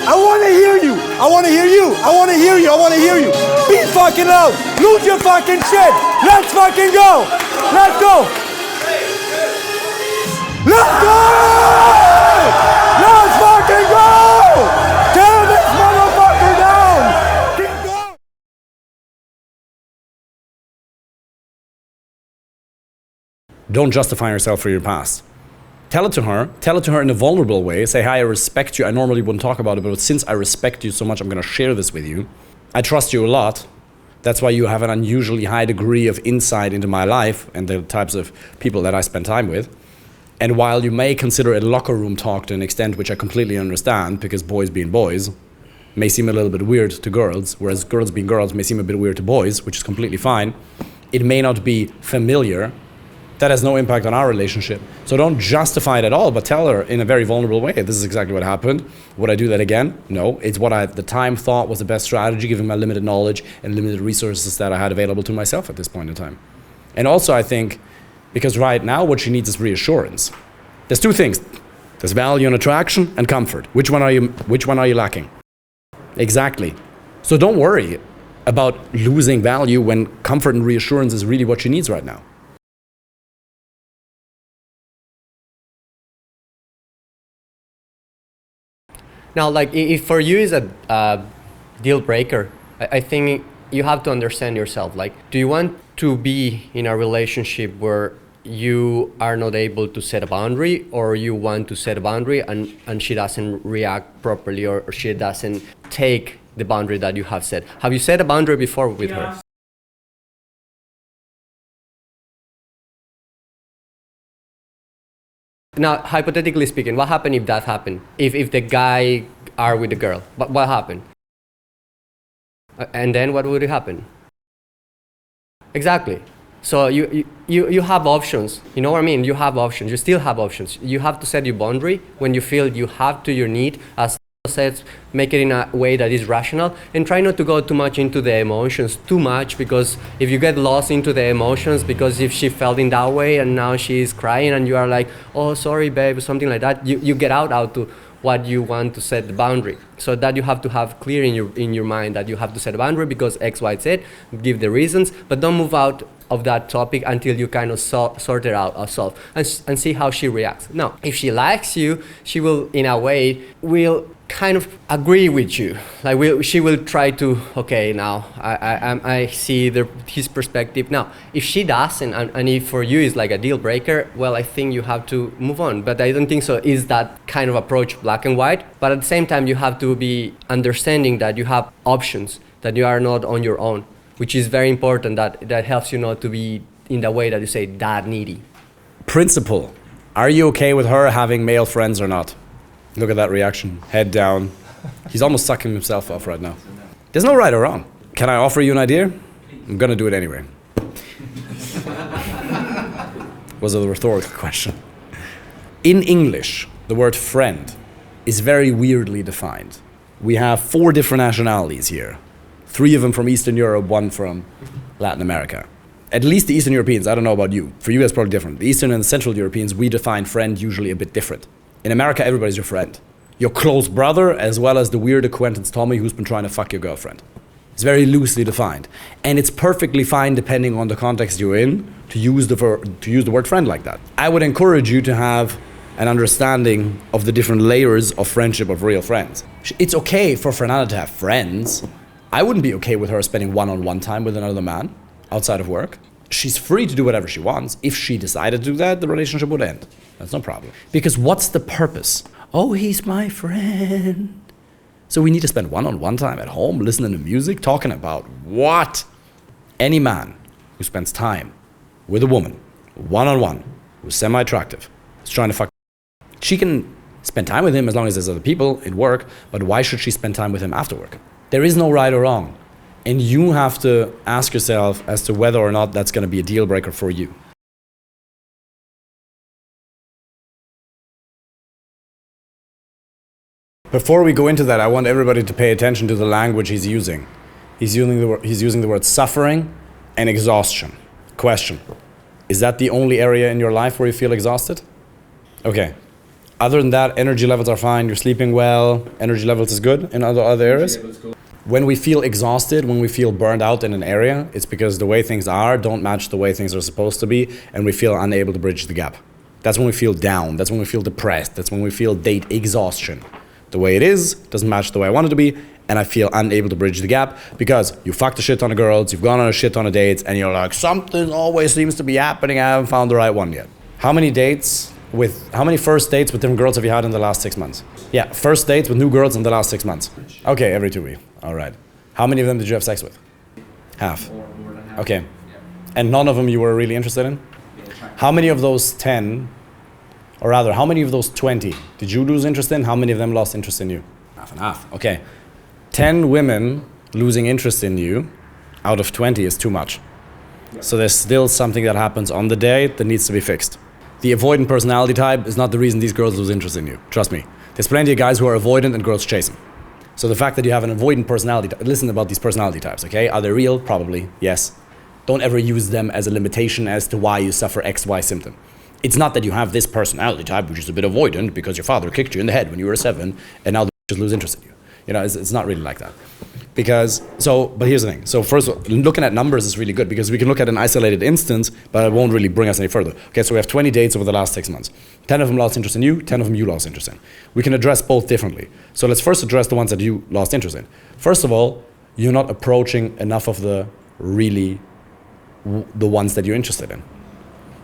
I want to hear you. I want to hear you. I want to hear you. I want to hear you. Be fucking loud. Lose your fucking shit. Let's fucking go. Let's go. Let's go. Let's fucking go. Tear this motherfucker down. Keep going. Don't justify yourself for your past. Tell it to her in a vulnerable way. Say, hi, I respect you. I normally wouldn't talk about it, but since I respect you so much, I'm gonna share this with you. I trust you a lot. That's why you have an unusually high degree of insight into my life and the types of people that I spend time with. And while you may consider it locker room talk to an extent which I completely understand, because boys being boys may seem a little bit weird to girls, whereas girls being girls may seem a bit weird to boys, which is completely fine. It may not be familiar. That has no impact on our relationship. So don't justify it at all, but tell her in a very vulnerable way, this is exactly what happened. Would I do that again? No. It's what I at the time thought was the best strategy, given my limited knowledge and limited resources that I had available to myself at this point in time. And also I think, because right now what she needs is reassurance. There's two things. There's value and attraction and comfort. Which one are you lacking? Exactly. So don't worry about losing value when comfort and reassurance is really what she needs right now. Now, like, if for you is a deal breaker, I think you have to understand yourself. Like, do you want to be in a relationship where you are not able to set a boundary, or you want to set a boundary and she doesn't react properly, or she doesn't take the boundary that you have set? Have you set a boundary before with her? Now, hypothetically speaking, what happened if that happened? If the guy are with the girl, what happened? And then what would happen? Exactly. So you have options. You know what I mean? You have options. You still have options. You have to set your boundary when you feel you have to your need, as says, make it in a way that is rational, and try not to go too much into the emotions too much, because if you get lost into the emotions, because if she felt in that way and now she's crying and you are like, oh, sorry, babe, something like that, you get out to what you want to set the boundary. So that you have to have clear in your mind that you have to set a boundary because X, Y, Z, give the reasons, but don't move out of that topic until you kind of sort it out yourself and see how she reacts. Now, if she likes you, she will, in a way, will kind of agree with you. Like she will try to, okay, now I see his perspective. Now, if she doesn't, and if for you is like a deal breaker, well, I think you have to move on. But I don't think so is that kind of approach black and white. But at the same time, you have to be understanding that you have options, that you are not on your own, which is very important. That helps you not to be in the way that you say that needy. Principle. Are you okay with her having male friends or not? Look at that reaction, head down. He's almost sucking himself off right now. There's no right or wrong. Can I offer you an idea? I'm gonna do it anyway. Was a rhetorical question. In English, the word friend is very weirdly defined. We have 4 different nationalities here. 3 of them from Eastern Europe, 1 from Latin America. At least the Eastern Europeans, I don't know about you. For you, it's probably different. The Eastern and the Central Europeans, we define friend usually a bit different. In America, everybody's your friend. Your close brother, as well as the weird acquaintance Tommy who's been trying to fuck your girlfriend. It's very loosely defined. And it's perfectly fine, depending on the context you're in, to use the word friend like that. I would encourage you to have an understanding of the different layers of friendship of real friends. It's okay for Fernanda to have friends. I wouldn't be okay with her spending one-on-one time with another man outside of work. She's free to do whatever she wants. If she decided to do that, the relationship would end. That's no problem. Because what's the purpose? Oh, he's my friend. So we need to spend one-on-one time at home, listening to music, talking about what? Any man who spends time with a woman, one-on-one, who's semi-attractive, is trying to fuck. She can spend time with him as long as there's other people in work, but why should she spend time with him after work? There is no right or wrong. And you have to ask yourself as to whether or not that's going to be a deal breaker for you. Before we go into that, I want everybody to pay attention to the language he's using. He's using the word suffering and exhaustion. Question: is that the only area in your life where you feel exhausted? Okay. Other than that, energy levels are fine. You're sleeping well. Energy levels is good in other areas. When we feel exhausted, when we feel burned out in an area, it's because the way things are don't match the way things are supposed to be, and we feel unable to bridge the gap. That's when we feel down. That's when we feel depressed. That's when we feel date exhaustion. The way it is doesn't match the way I want it to be, and I feel unable to bridge the gap because you fucked a shit ton of girls, you've gone on a shit ton of dates, and you're like, something always seems to be happening. I haven't found the right one yet. How many first dates with different girls have you had in the last 6 months? Yeah, first dates with new girls in the last 6 months. Okay, every 2 weeks. All right. How many of them did you have sex with? Half. Okay. And none of them you were really interested in? How many of those 10, or rather, how many of those 20 did you lose interest in? How many of them lost interest in you? Half and half. Okay. 10 women losing interest in you out of 20 is too much. So there's still something that happens on the date that needs to be fixed. The avoidant personality type is not the reason these girls lose interest in you. Trust me. There's plenty of guys who are avoidant and girls chase them. So the fact that you have an avoidant personality, listen about these personality types, okay? Are they real? Probably, yes. Don't ever use them as a limitation as to why you suffer X, Y symptom. It's not that you have this personality type, which is a bit avoidant because your father kicked you in the head when you were 7, and now the bitches lose interest in you. You know, it's not really like that. But here's the thing. So first of all, looking at numbers is really good because we can look at an isolated instance, but it won't really bring us any further. Okay, so we have 20 dates over the last 6 months. 10 of them lost interest in you, 10 of them you lost interest in. We can address both differently. So let's first address the ones that you lost interest in. First of all, you're not approaching enough of the ones that you're interested in.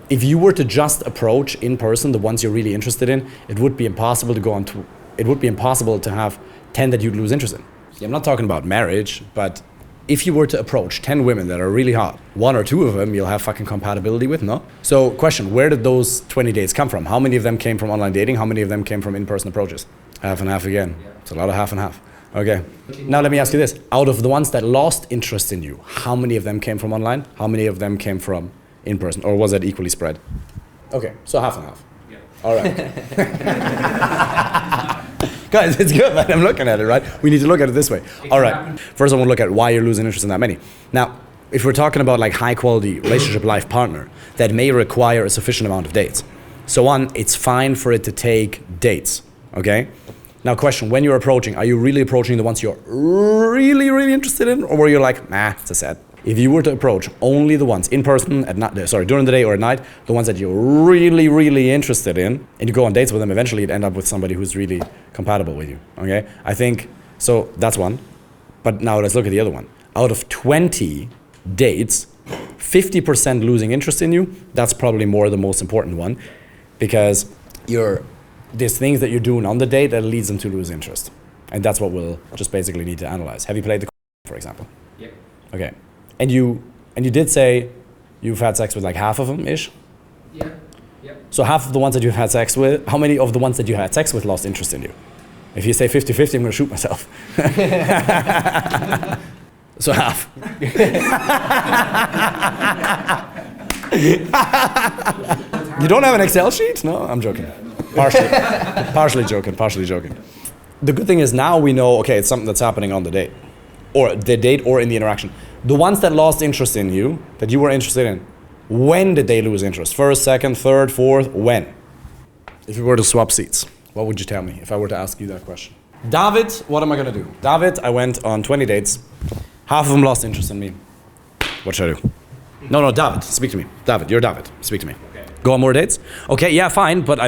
If you were to just approach in person the ones you're really interested in, it would be impossible to have 10 that you'd lose interest in. I'm not talking about marriage, but if you were to approach 10 women that are really hot, 1 or 2 of them you'll have fucking compatibility with, no? So question, where did those 20 dates come from? How many of them came from online dating? How many of them came from in-person approaches? Half and half again. It's a lot of half and half. Okay. Now let me ask you this. Out of the ones that lost interest in you, how many of them came from online? How many of them came from in-person? Or was that equally spread? Okay, so half and half. Yeah. All right. Guys, it's good, man. I'm looking at it, right? We need to look at it this way. All right. First, I want to look at why you're losing interest in that many. Now, if we're talking about like high-quality relationship life partner, that may require a sufficient amount of dates. So one, it's fine for it to take dates, okay? Now, question, when you're approaching, are you really approaching the ones you're really, really interested in? Or were you like, nah, it's a set? If you were to approach only the ones in person during the day or at night, the ones that you're really, really interested in, and you go on dates with them, eventually you'd end up with somebody who's really compatible with you, okay? I think, so that's one. But now let's look at the other one. Out of 20 dates, 50% losing interest in you, that's probably more the most important one because there's things that you're doing on the date that leads them to lose interest. And that's what we'll just basically need to analyze. Have you played the for example? Yeah. Okay. And you did say you've had sex with like half of them ish? Yeah. Yep. So half of the ones that you've had sex with, how many of the ones that you had sex with lost interest in you? If you say 50-50, I'm gonna shoot myself. So half. You don't have an Excel sheet? No, I'm joking. Partially joking. The good thing is now we know, okay, it's something that's happening on the date. Or the date or in the interaction. The ones that lost interest in you, that you were interested in, when did they lose interest? First, second, third, fourth, when? If we were to swap seats, what would you tell me if I were to ask you that question? David, what am I gonna do? David, I went on 20 dates. Half of them lost interest in me. What should I do? No, David, speak to me. David, you're David, speak to me. Okay. Go on more dates? Okay, yeah, fine, but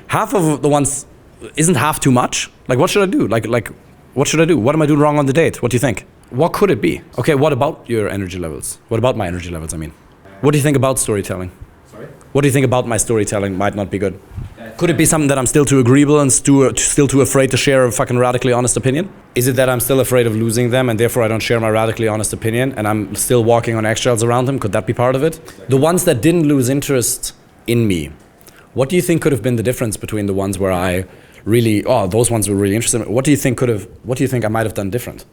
half of the ones, isn't half too much? Like, what should I do? Like, what should I do? What am I doing wrong on the date? What do you think? What could it be? Okay, what about your energy levels? What about my energy levels, I mean? What do you think about storytelling? Sorry? What do you think about my storytelling might not be good? Could it be something that I'm still too agreeable and still too afraid to share a fucking radically honest opinion? Is it that I'm still afraid of losing them and therefore I don't share my radically honest opinion and I'm still walking on eggshells around them? Could that be part of it? The ones that didn't lose interest in me, what do you think could have been the difference between the ones where I really, those ones were really interested in me? What do you think I might have done different?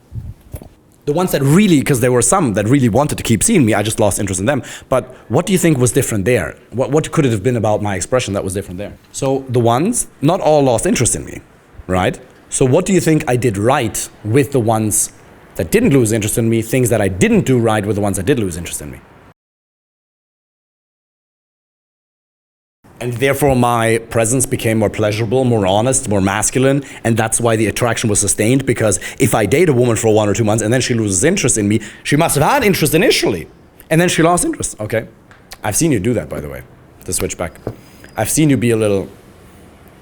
The ones that really, because there were some that really wanted to keep seeing me, I just lost interest in them. But what do you think was different there? What could it have been about my expression that was different there? So the ones, not all lost interest in me, right? So what do you think I did right with the ones that didn't lose interest in me, things that I didn't do right with the ones that did lose interest in me? And therefore my presence became more pleasurable, more honest, more masculine, and that's why the attraction was sustained, because if I date a woman for 1 or 2 months and then she loses interest in me, she must have had interest initially, and then she lost interest, okay? I've seen you do that, by the way, to switch back. I've seen you be a little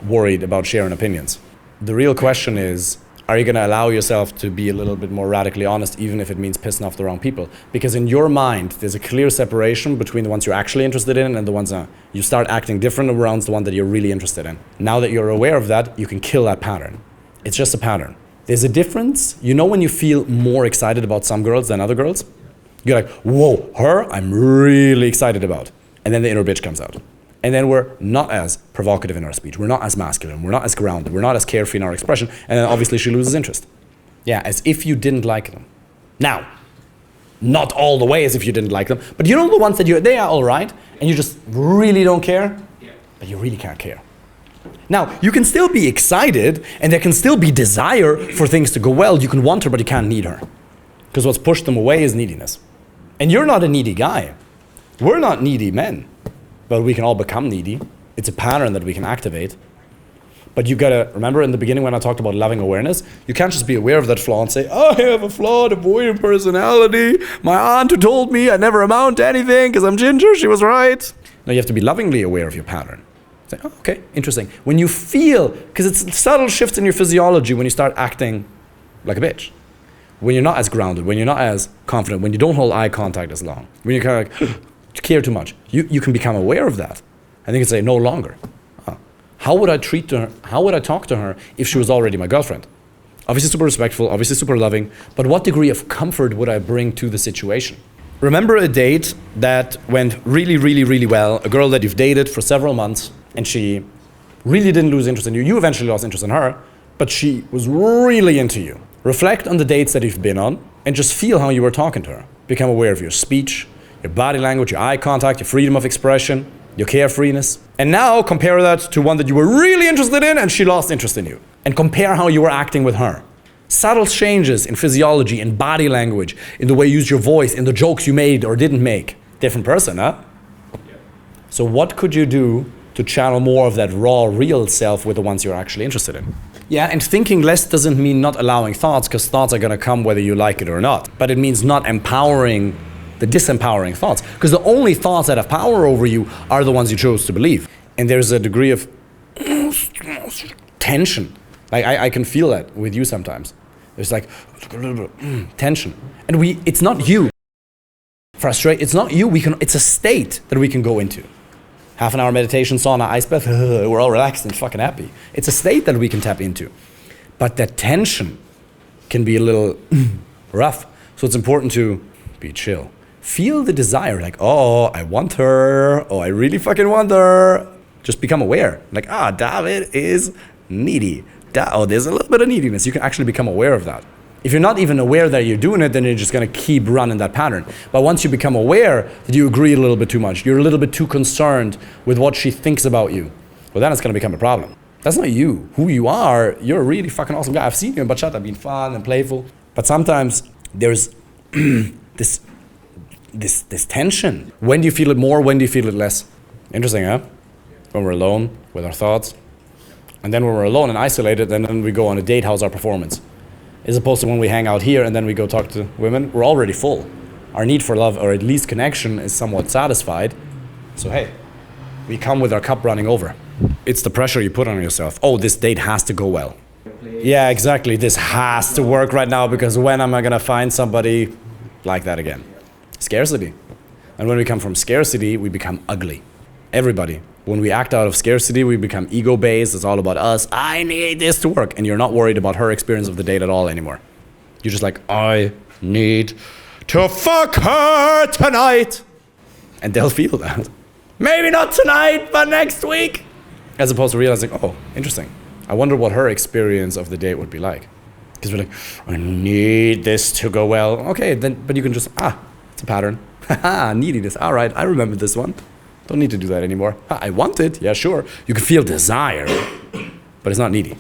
worried about sharing opinions. The real question is, are you gonna allow yourself to be a little bit more radically honest, even if it means pissing off the wrong people? Because in your mind, there's a clear separation between the ones you're actually interested in and the ones that you start acting different around the one that you're really interested in. Now that you're aware of that, you can kill that pattern. It's just a pattern. There's a difference. You know when you feel more excited about some girls than other girls? You're like, whoa, her, I'm really excited about. And then the inner bitch comes out. And then we're not as provocative in our speech. We're not as masculine. We're not as grounded. We're not as carefree in our expression. And then obviously she loses interest. Yeah, as if you didn't like them. Now, not all the way as if you didn't like them, but you know the ones that they are all right, and you just really don't care, but you really can't care. Now, you can still be excited, and there can still be desire for things to go well. You can want her, but you can't need her. Because what's pushed them away is neediness. And you're not a needy guy. We're not needy men. But we can all become needy. It's a pattern that we can activate. But you gotta remember in the beginning when I talked about loving awareness, you can't just be aware of that flaw and say, oh, I have a flawed, avoidant personality. My aunt who told me I never amount to anything because I'm ginger, she was right. No, you have to be lovingly aware of your pattern. Say, oh, okay, interesting. When you feel, because it's subtle shifts in your physiology when you start acting like a bitch. When you're not as grounded, when you're not as confident, when you don't hold eye contact as long, when you kind of like, care too much, you can become aware of that. And you can say, no longer. How would I treat her? How would I talk to her if she was already my girlfriend? Obviously super respectful, obviously super loving, but what degree of comfort would I bring to the situation? Remember a date that went really, really, really well, a girl that you've dated for several months, and she really didn't lose interest in you. You eventually lost interest in her, but she was really into you. Reflect on the dates that you've been on, and just feel how you were talking to her. Become aware of your speech, your body language, your eye contact, your freedom of expression, your carefreeness. And now compare that to one that you were really interested in and she lost interest in you. And compare how you were acting with her. Subtle changes in physiology, in body language, in the way you use your voice, in the jokes you made or didn't make. Different person, huh? Yeah. So what could you do to channel more of that raw, real self with the ones you're actually interested in? Yeah, and thinking less doesn't mean not allowing thoughts, because thoughts are gonna come whether you like it or not. But it means not empowering the disempowering thoughts, because the only thoughts that have power over you are the ones you chose to believe. And there's a degree of tension. Like I can feel that with you sometimes. There's like a little bit tension, and it's not you. It's not you. It's a state that we can go into. Half an hour meditation, sauna, ice bath. We're all relaxed and fucking happy. It's a state that we can tap into, but that tension can be a little rough. So it's important to be chill. Feel the desire, like, oh, I want her. Oh, I really fucking want her. Just become aware. Like, David is needy. There's a little bit of neediness. You can actually become aware of that. If you're not even aware that you're doing it, then you're just gonna keep running that pattern. But once you become aware that you agree a little bit too much, you're a little bit too concerned with what she thinks about you, well, then it's gonna become a problem. That's not you. Who you are, you're a really fucking awesome guy. I've seen you in bachata being fun and playful. But sometimes there's this tension. When do you feel it more? When do you feel it less? Interesting, huh? When we're alone with our thoughts. And then when we're alone and isolated, and then we go on a date, how's our performance? As opposed to when we hang out here and then we go talk to women, we're already full. Our need for love, or at least connection, is somewhat satisfied. So hey, we come with our cup running over. It's the pressure you put on yourself. Oh, this date has to go well. Yeah, exactly. This has to work right now, because when am I gonna find somebody like that again? Scarcity. And when we come from scarcity, we become ugly. Everybody. When we act out of scarcity, we become ego-based. It's all about us. I need this to work. And you're not worried about her experience of the date at all anymore. You're just like, I need to fuck her tonight. And they'll feel that. Maybe not tonight, but next week. As opposed to realizing, oh, interesting. I wonder what her experience of the date would be like. Because we're like, I need this to go well. Okay, then, but you can just, it's a pattern. Haha, neediness. All right, I remember this one. Don't need to do that anymore. I want it. Yeah, sure. You can feel desire, but it's not needy.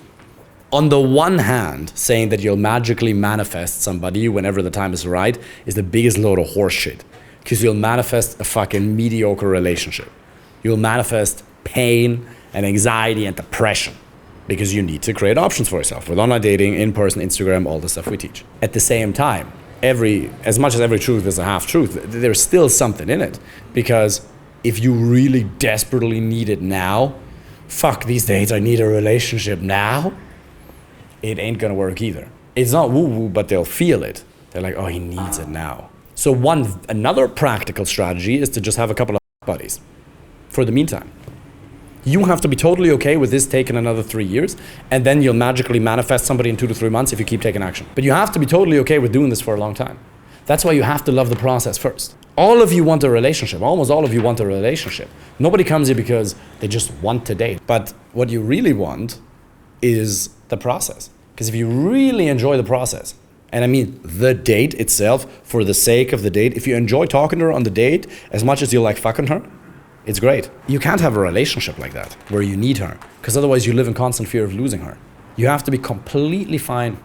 On the one hand, saying that you'll magically manifest somebody whenever the time is right is the biggest load of horse shit. Because you'll manifest a fucking mediocre relationship. You'll manifest pain and anxiety and depression, because you need to create options for yourself with online dating, in-person, Instagram, all the stuff we teach. At the same time, as much as every truth is a half truth, there's still something in it, because if you really desperately need it now, fuck these days, I need a relationship now, it ain't gonna work either. It's not woo-woo, but they'll feel it. They're like, oh, he needs it now. So another practical strategy is to just have a couple of buddies for the meantime. You have to be totally okay with this taking another 3 years, and then you'll magically manifest somebody in 2 to 3 months if you keep taking action. But you have to be totally okay with doing this for a long time. That's why you have to love the process first. All of you want a relationship. Almost all of you want a relationship. Nobody comes here because they just want to date. But what you really want is the process. Because if you really enjoy the process, and I mean the date itself, for the sake of the date, if you enjoy talking to her on the date as much as you like fucking her, it's great. You can't have a relationship like that where you need her, because otherwise you live in constant fear of losing her. You have to be completely fine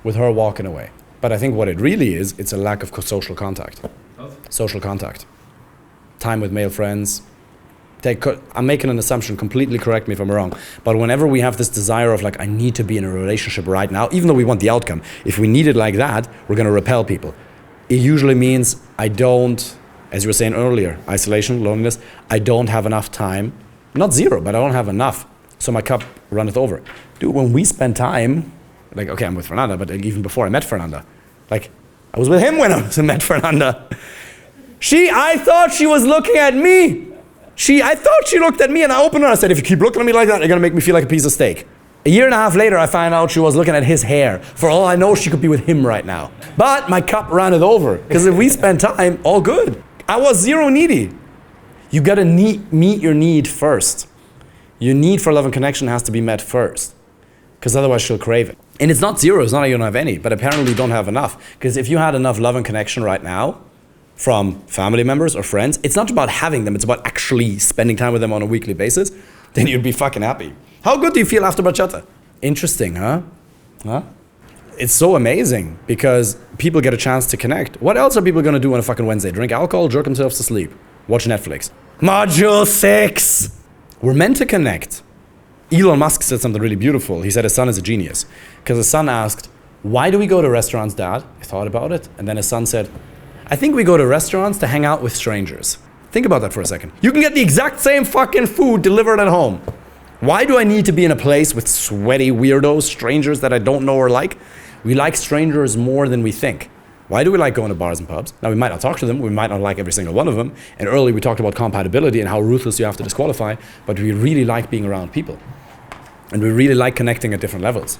with her walking away. But I think what it really is, it's a lack of social contact. Social contact. Time with male friends. I'm making an assumption, completely correct me if I'm wrong, but whenever we have this desire of like, I need to be in a relationship right now, even though we want the outcome, if we need it like that, we're gonna repel people. It usually means I don't, as you were saying earlier, isolation, loneliness, I don't have enough time. Not zero, but I don't have enough. So my cup runneth over. Dude, when we spend time, like, okay, I'm with Fernanda, but even before I met Fernanda, like, I was with him when I met Fernanda. I thought she was looking at me. I thought she looked at me, and I opened her and I said, if you keep looking at me like that, you're gonna make me feel like a piece of steak. A year and a half later, I find out she was looking at his hair. For all I know, she could be with him right now. But my cup runneth over, because if we spend time, all good. I was zero needy. You gotta meet your need first. Your need for love and connection has to be met first, because otherwise she'll crave it. And it's not zero, it's not like you don't have any, but apparently you don't have enough. Because if you had enough love and connection right now, from family members or friends, it's not about having them, it's about actually spending time with them on a weekly basis, then you'd be fucking happy. How good do you feel after bachata? Interesting, huh? It's so amazing, because people get a chance to connect. What else are people gonna do on a fucking Wednesday? Drink alcohol, jerk themselves to sleep, watch Netflix. Module 6! We're meant to connect. Elon Musk said something really beautiful. He said his son is a genius, because his son asked, why do we go to restaurants, Dad? He thought about it, and then his son said, I think we go to restaurants to hang out with strangers. Think about that for a second. You can get the exact same fucking food delivered at home. Why do I need to be in a place with sweaty weirdos, strangers that I don't know or like? We like strangers more than we think. Why do we like going to bars and pubs? Now, we might not talk to them, we might not like every single one of them, and earlier we talked about compatibility and how ruthless you have to disqualify, but we really like being around people. And we really like connecting at different levels.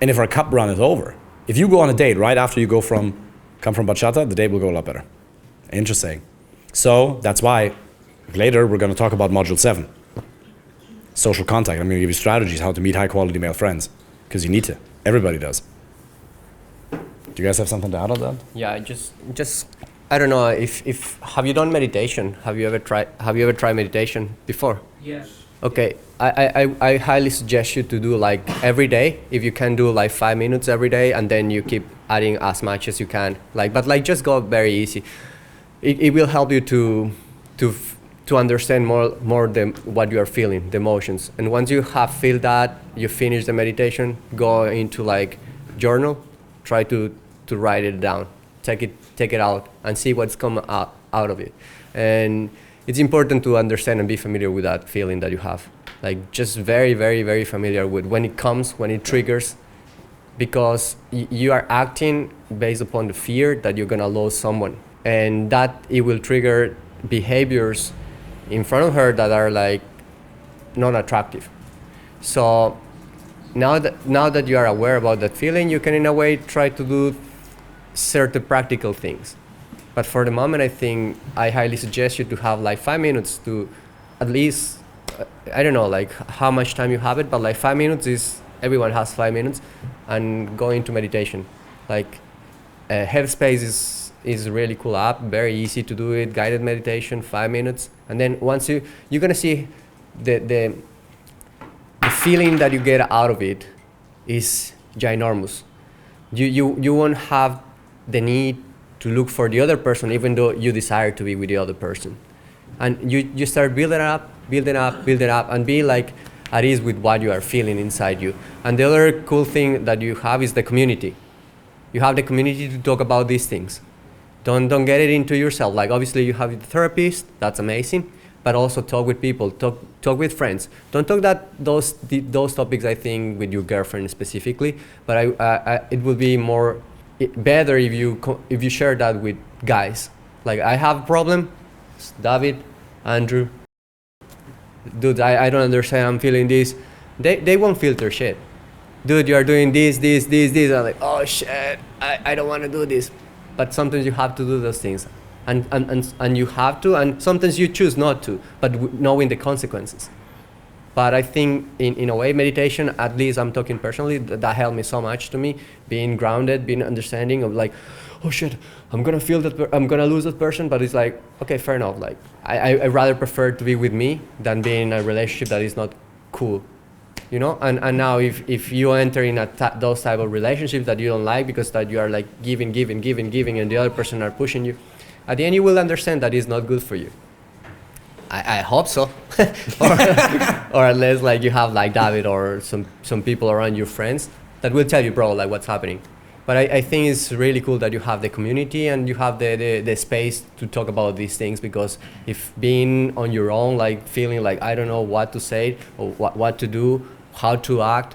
And if our cup runneth over, if you go on a date right after you come from bachata, the date will go a lot better. Interesting. So that's why later we're going to talk about module 7. Social contact. I'm going to give you strategies how to meet high quality male friends, because you need to. Everybody does. Do you guys have something to add on that? Yeah, just I don't know if have you done meditation? Have you ever tried meditation before? Yes. Okay, I highly suggest you to do like every day. If you can do like 5 minutes every day, and then you keep adding as much as you can. But just go very easy. It will help you to understand more what you are feeling, the emotions. And once you have feel that, you finish the meditation, go into like journal, try to write it down, take it out, and see what's coming out of it. And it's important to understand and be familiar with that feeling that you have. Like just very, very, very familiar with when it comes, when it triggers, because you are acting based upon the fear that you're gonna lose someone, and that it will trigger behaviors in front of her that are like not attractive. So now that you are aware about that feeling, you can in a way try to do certain practical things. But for the moment, I think I highly suggest you to have like 5 minutes to at least, I don't know like how much time you have it, but like 5 minutes is, everyone has 5 minutes, and go into meditation. Like Headspace is a really cool app, very easy to do it, guided meditation, 5 minutes. And then once you're gonna see the feeling that you get out of it is ginormous. You won't have the need to look for the other person, even though you desire to be with the other person. And you start building up, and being like at ease with what you are feeling inside you. And the other cool thing that you have is the community. You have the community to talk about these things. Don't get it into yourself. Like obviously you have the therapist, that's amazing, but also talk with people, talk with friends. Don't talk those topics, I think, with your girlfriend specifically, but it would be better if you share that with guys. Like I have a problem, David, Andrew, dude, I don't understand, I'm feeling this. They won't filter shit. Dude, you are doing this. I'm like, oh shit, I don't want to do this. But sometimes you have to do those things. And you have to, and sometimes you choose not to, but knowing the consequences. But I think in a way, meditation, at least I'm talking personally, that helped me so much to me, being grounded, being understanding of like, oh shit, I'm gonna feel that, I'm gonna lose that person, but it's like, okay, fair enough. Like, I rather prefer to be with me than be in a relationship that is not cool. You know, and now if you enter in those type of relationships that you don't like because that you are like giving, and the other person are pushing you, at the end you will understand that it's not good for you. I hope so, or at least like you have like David or some people around your friends that will tell you, bro, like what's happening. But I think it's really cool that you have the community and you have the space to talk about these things, because if being on your own, like feeling like I don't know what to say or what to do, how to act,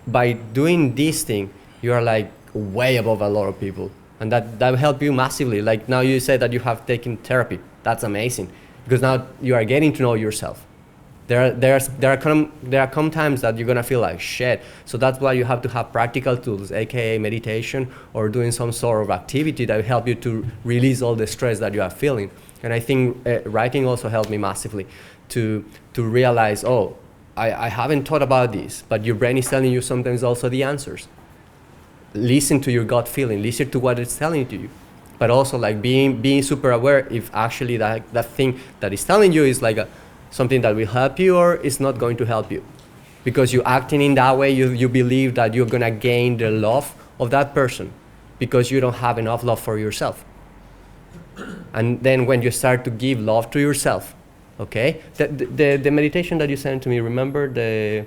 by doing this thing, you are like way above a lot of people. And that will help you massively. Like now you said that you have taken therapy. That's amazing, because now you are getting to know yourself. There come times that you're gonna feel like shit. So that's why you have to have practical tools, aka meditation, or doing some sort of activity that will help you to release all the stress that you are feeling. And I think writing also helped me massively to realize, oh, I haven't thought about this, but your brain is telling you sometimes also the answers. Listen to your gut feeling, listen to what it's telling to you. But also like being super aware if actually that thing that is telling you is like something that will help you or is not going to help you. Because you acting in that way, you believe that you're gonna gain the love of that person because you don't have enough love for yourself. And then when you start to give love to yourself, okay? The meditation that you sent to me, remember the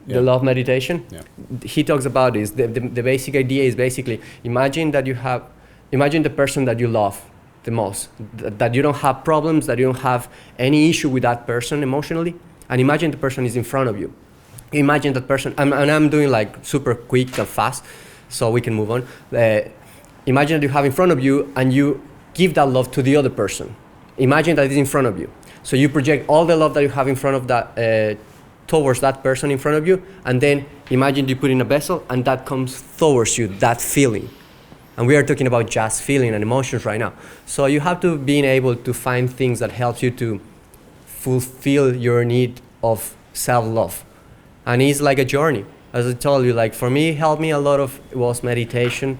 love meditation? Yeah. He talks about this. The basic idea is basically imagine the person that you love the most, that you don't have problems, that you don't have any issue with that person emotionally, and imagine the person is in front of you. Imagine that person, and I'm doing like super quick and fast so we can move on. Imagine that you have in front of you and you give that love to the other person. Imagine that it's in front of you. So you project all the love that you have in front of that, towards that person in front of you, and then imagine you put in a vessel and that comes towards you, that feeling. And we are talking about just feeling and emotions right now. So you have to be able to find things that help you to fulfill your need of self-love. And it's like a journey. As I told you, like for me, helped me a lot of, it was meditation,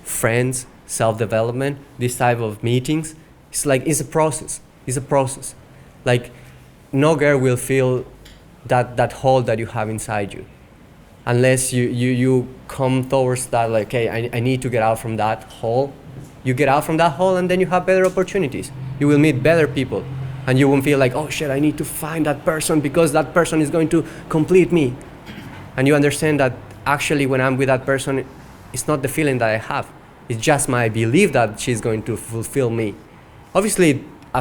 friends, self-development, this type of meetings. It's like, it's a process. It's a process. Like no girl will feel that hole that you have inside you, unless you come towards that, like, hey, I need to get out from that hole. You get out from that hole and then you have better opportunities. You will meet better people and you won't feel like, oh shit, I need to find that person because that person is going to complete me. And you understand that actually when I'm with that person, it's not the feeling that I have. It's just my belief that she's going to fulfill me. Obviously, a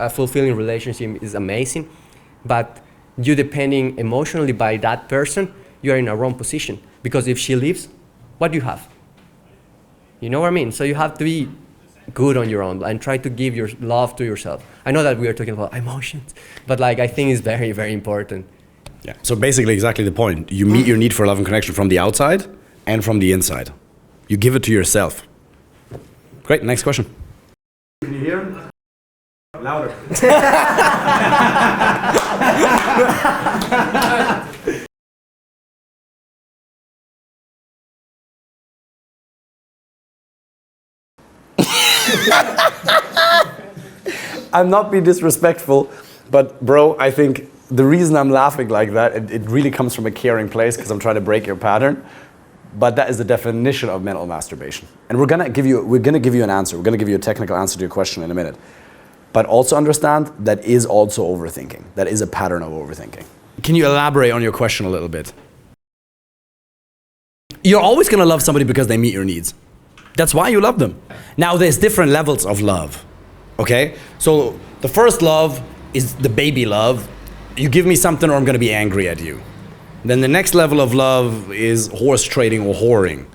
fulfilling relationship is amazing, but you depending emotionally by that person, you are in a wrong position. Because if she leaves, what do you have? You know what I mean? So you have to be good on your own and try to give your love to yourself. I know that we are talking about emotions, but like I think it's very, very important. Yeah. So basically exactly the point. You meet your need for love and connection from the outside and from the inside. You give it to yourself. Great, next question. Can you hear? Louder. I'm not being disrespectful, but bro, I think the reason I'm laughing like that, it really comes from a caring place because I'm trying to break your pattern. But that is the definition of mental masturbation. And we're gonna give you an answer. We're gonna give you a technical answer to your question in a minute. But also understand that is also overthinking. That is a pattern of overthinking. Can you elaborate on your question a little bit? You're always going to love somebody because they meet your needs. That's why you love them. Now there's different levels of love. Okay? So the first love is the baby love. You give me something or I'm going to be angry at you. Then the next level of love is horse trading or whoring.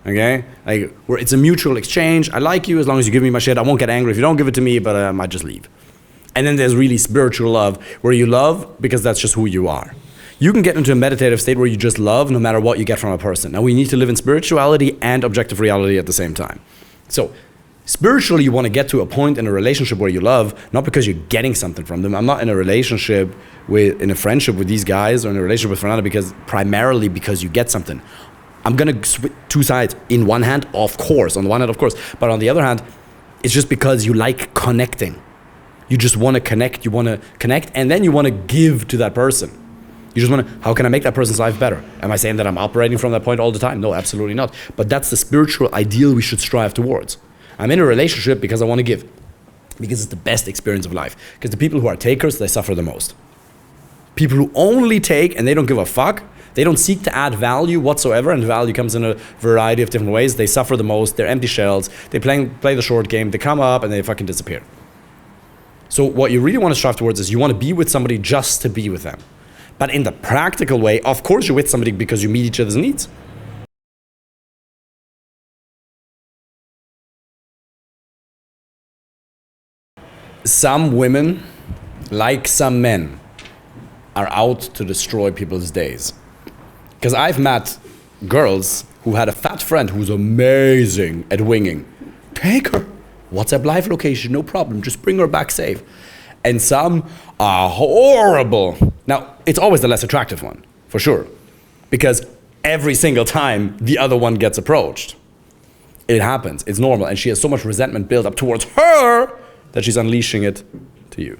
Okay? Like, where it's a mutual exchange. I like you as long as you give me my shit. I won't get angry if you don't give it to me, but I might just leave. And then there's really spiritual love, where you love because that's just who you are. You can get into a meditative state where you just love no matter what you get from a person. Now we need to live in spirituality and objective reality at the same time. So spiritually, you want to get to a point in a relationship where you love, not because you're getting something from them. I'm not in a relationship in a friendship with these guys or in a relationship with Fernanda primarily because you get something. I'm going to switch two sides. In one hand, of course. On the one hand, of course. But on the other hand, it's just because you like connecting. You just want to connect. You want to connect and then you want to give to that person. You just want to, how can I make that person's life better? Am I saying that I'm operating from that point all the time? No, absolutely not. But that's the spiritual ideal we should strive towards. I'm in a relationship because I want to give. Because it's the best experience of life. Because the people who are takers, they suffer the most. People who only take and they don't give a fuck, they don't seek to add value whatsoever, and value comes in a variety of different ways. They suffer the most, they're empty shells, they play the short game, they come up and they fucking disappear. So what you really want to strive towards is you want to be with somebody just to be with them. But in the practical way, of course you're with somebody because you meet each other's needs. Some women, like some men, are out to destroy people's days. Because I've met girls who had a fat friend who's amazing at winging. Take her. WhatsApp live location, no problem. Just bring her back safe. And some are horrible. Now, it's always the less attractive one, for sure. Because every single time the other one gets approached, it happens. It's normal. And she has so much resentment built up towards her that she's unleashing it to you.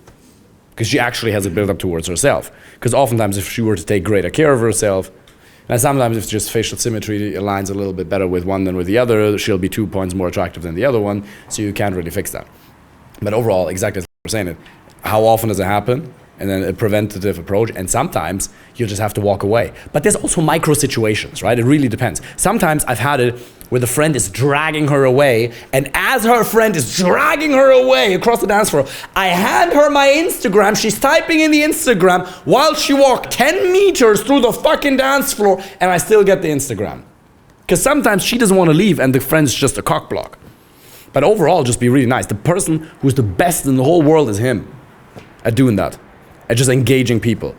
Because she actually has it built up towards herself. Because oftentimes if she were to take greater care of herself, and sometimes if just facial symmetry aligns a little bit better with one than with the other, she'll be 2 points more attractive than the other one, so you can't really fix that. But overall, exactly as we're saying it, how often does it happen? And then a preventative approach, and sometimes you just have to walk away. But there's also micro situations, right? It really depends. Sometimes I've had it where the friend is dragging her away, and as her friend is dragging her away across the dance floor, I hand her my Instagram, she's typing in the Instagram while she walked 10 meters through the fucking dance floor, and I still get the Instagram. Because sometimes she doesn't want to leave and the friend's just a cock block. But overall, just be really nice. The person who's the best in the whole world is him at doing that. At just engaging people.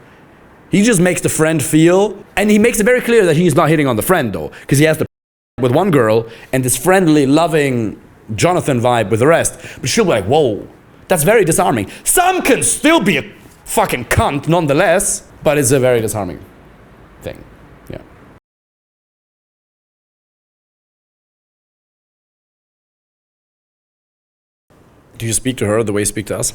He just makes the friend feel, and he makes it very clear that he's not hitting on the friend though, because he has the with one girl and this friendly, loving Jonathan vibe with the rest. But she'll be like, whoa, that's very disarming. Some can still be a fucking cunt nonetheless, but it's a very disarming thing. Yeah. Do you speak to her the way you speak to us?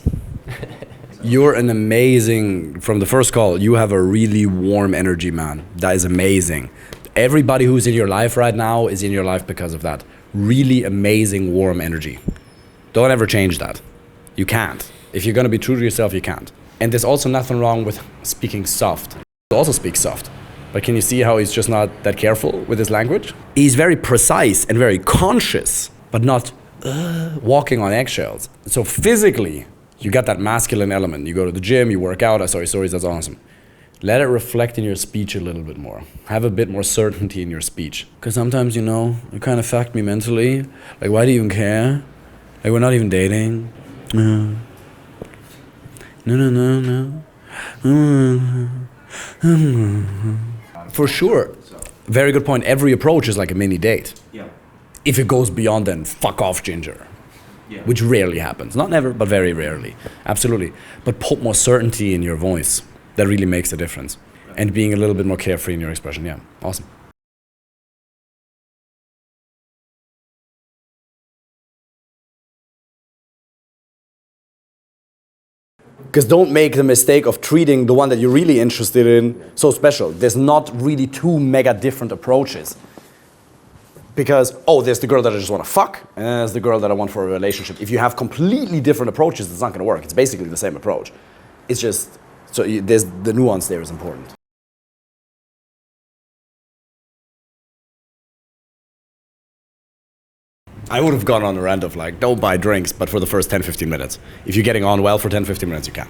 You're an amazing, from the first call, you have a really warm energy, man. That is amazing. Everybody who's in your life right now is in your life because of that. Really amazing, warm energy. Don't ever change that. You can't. If you're gonna be true to yourself, you can't. And there's also nothing wrong with speaking soft. He also speaks soft. But can you see how he's just not that careful with his language? He's very precise and very conscious, but not walking on eggshells. So physically, you got that masculine element. You go to the gym, you work out. I saw your stories, that's awesome. Let it reflect in your speech a little bit more. Have a bit more certainty in your speech. Because sometimes, you know, it kind of affect me mentally. Like, why do you even care? Like, we're not even dating. No. For sure. Very good point. Every approach is like a mini date. Yeah. If it goes beyond, then fuck off, Ginger. Yeah. Which rarely happens. Not never, but very rarely. Absolutely. But put more certainty in your voice. That really makes a difference. And being a little bit more carefree in your expression. Yeah, awesome. Because don't make the mistake of treating the one that you're really interested in so special. There's not really two mega different approaches. Because, oh, there's the girl that I just want to fuck, and there's the girl that I want for a relationship. If you have completely different approaches, it's not going to work. It's basically the same approach. It's just, there's the nuance there is important. I would have gone on a rant of like, don't buy drinks, but for the first 10, 15 minutes. If you're getting on well for 10, 15 minutes, you can.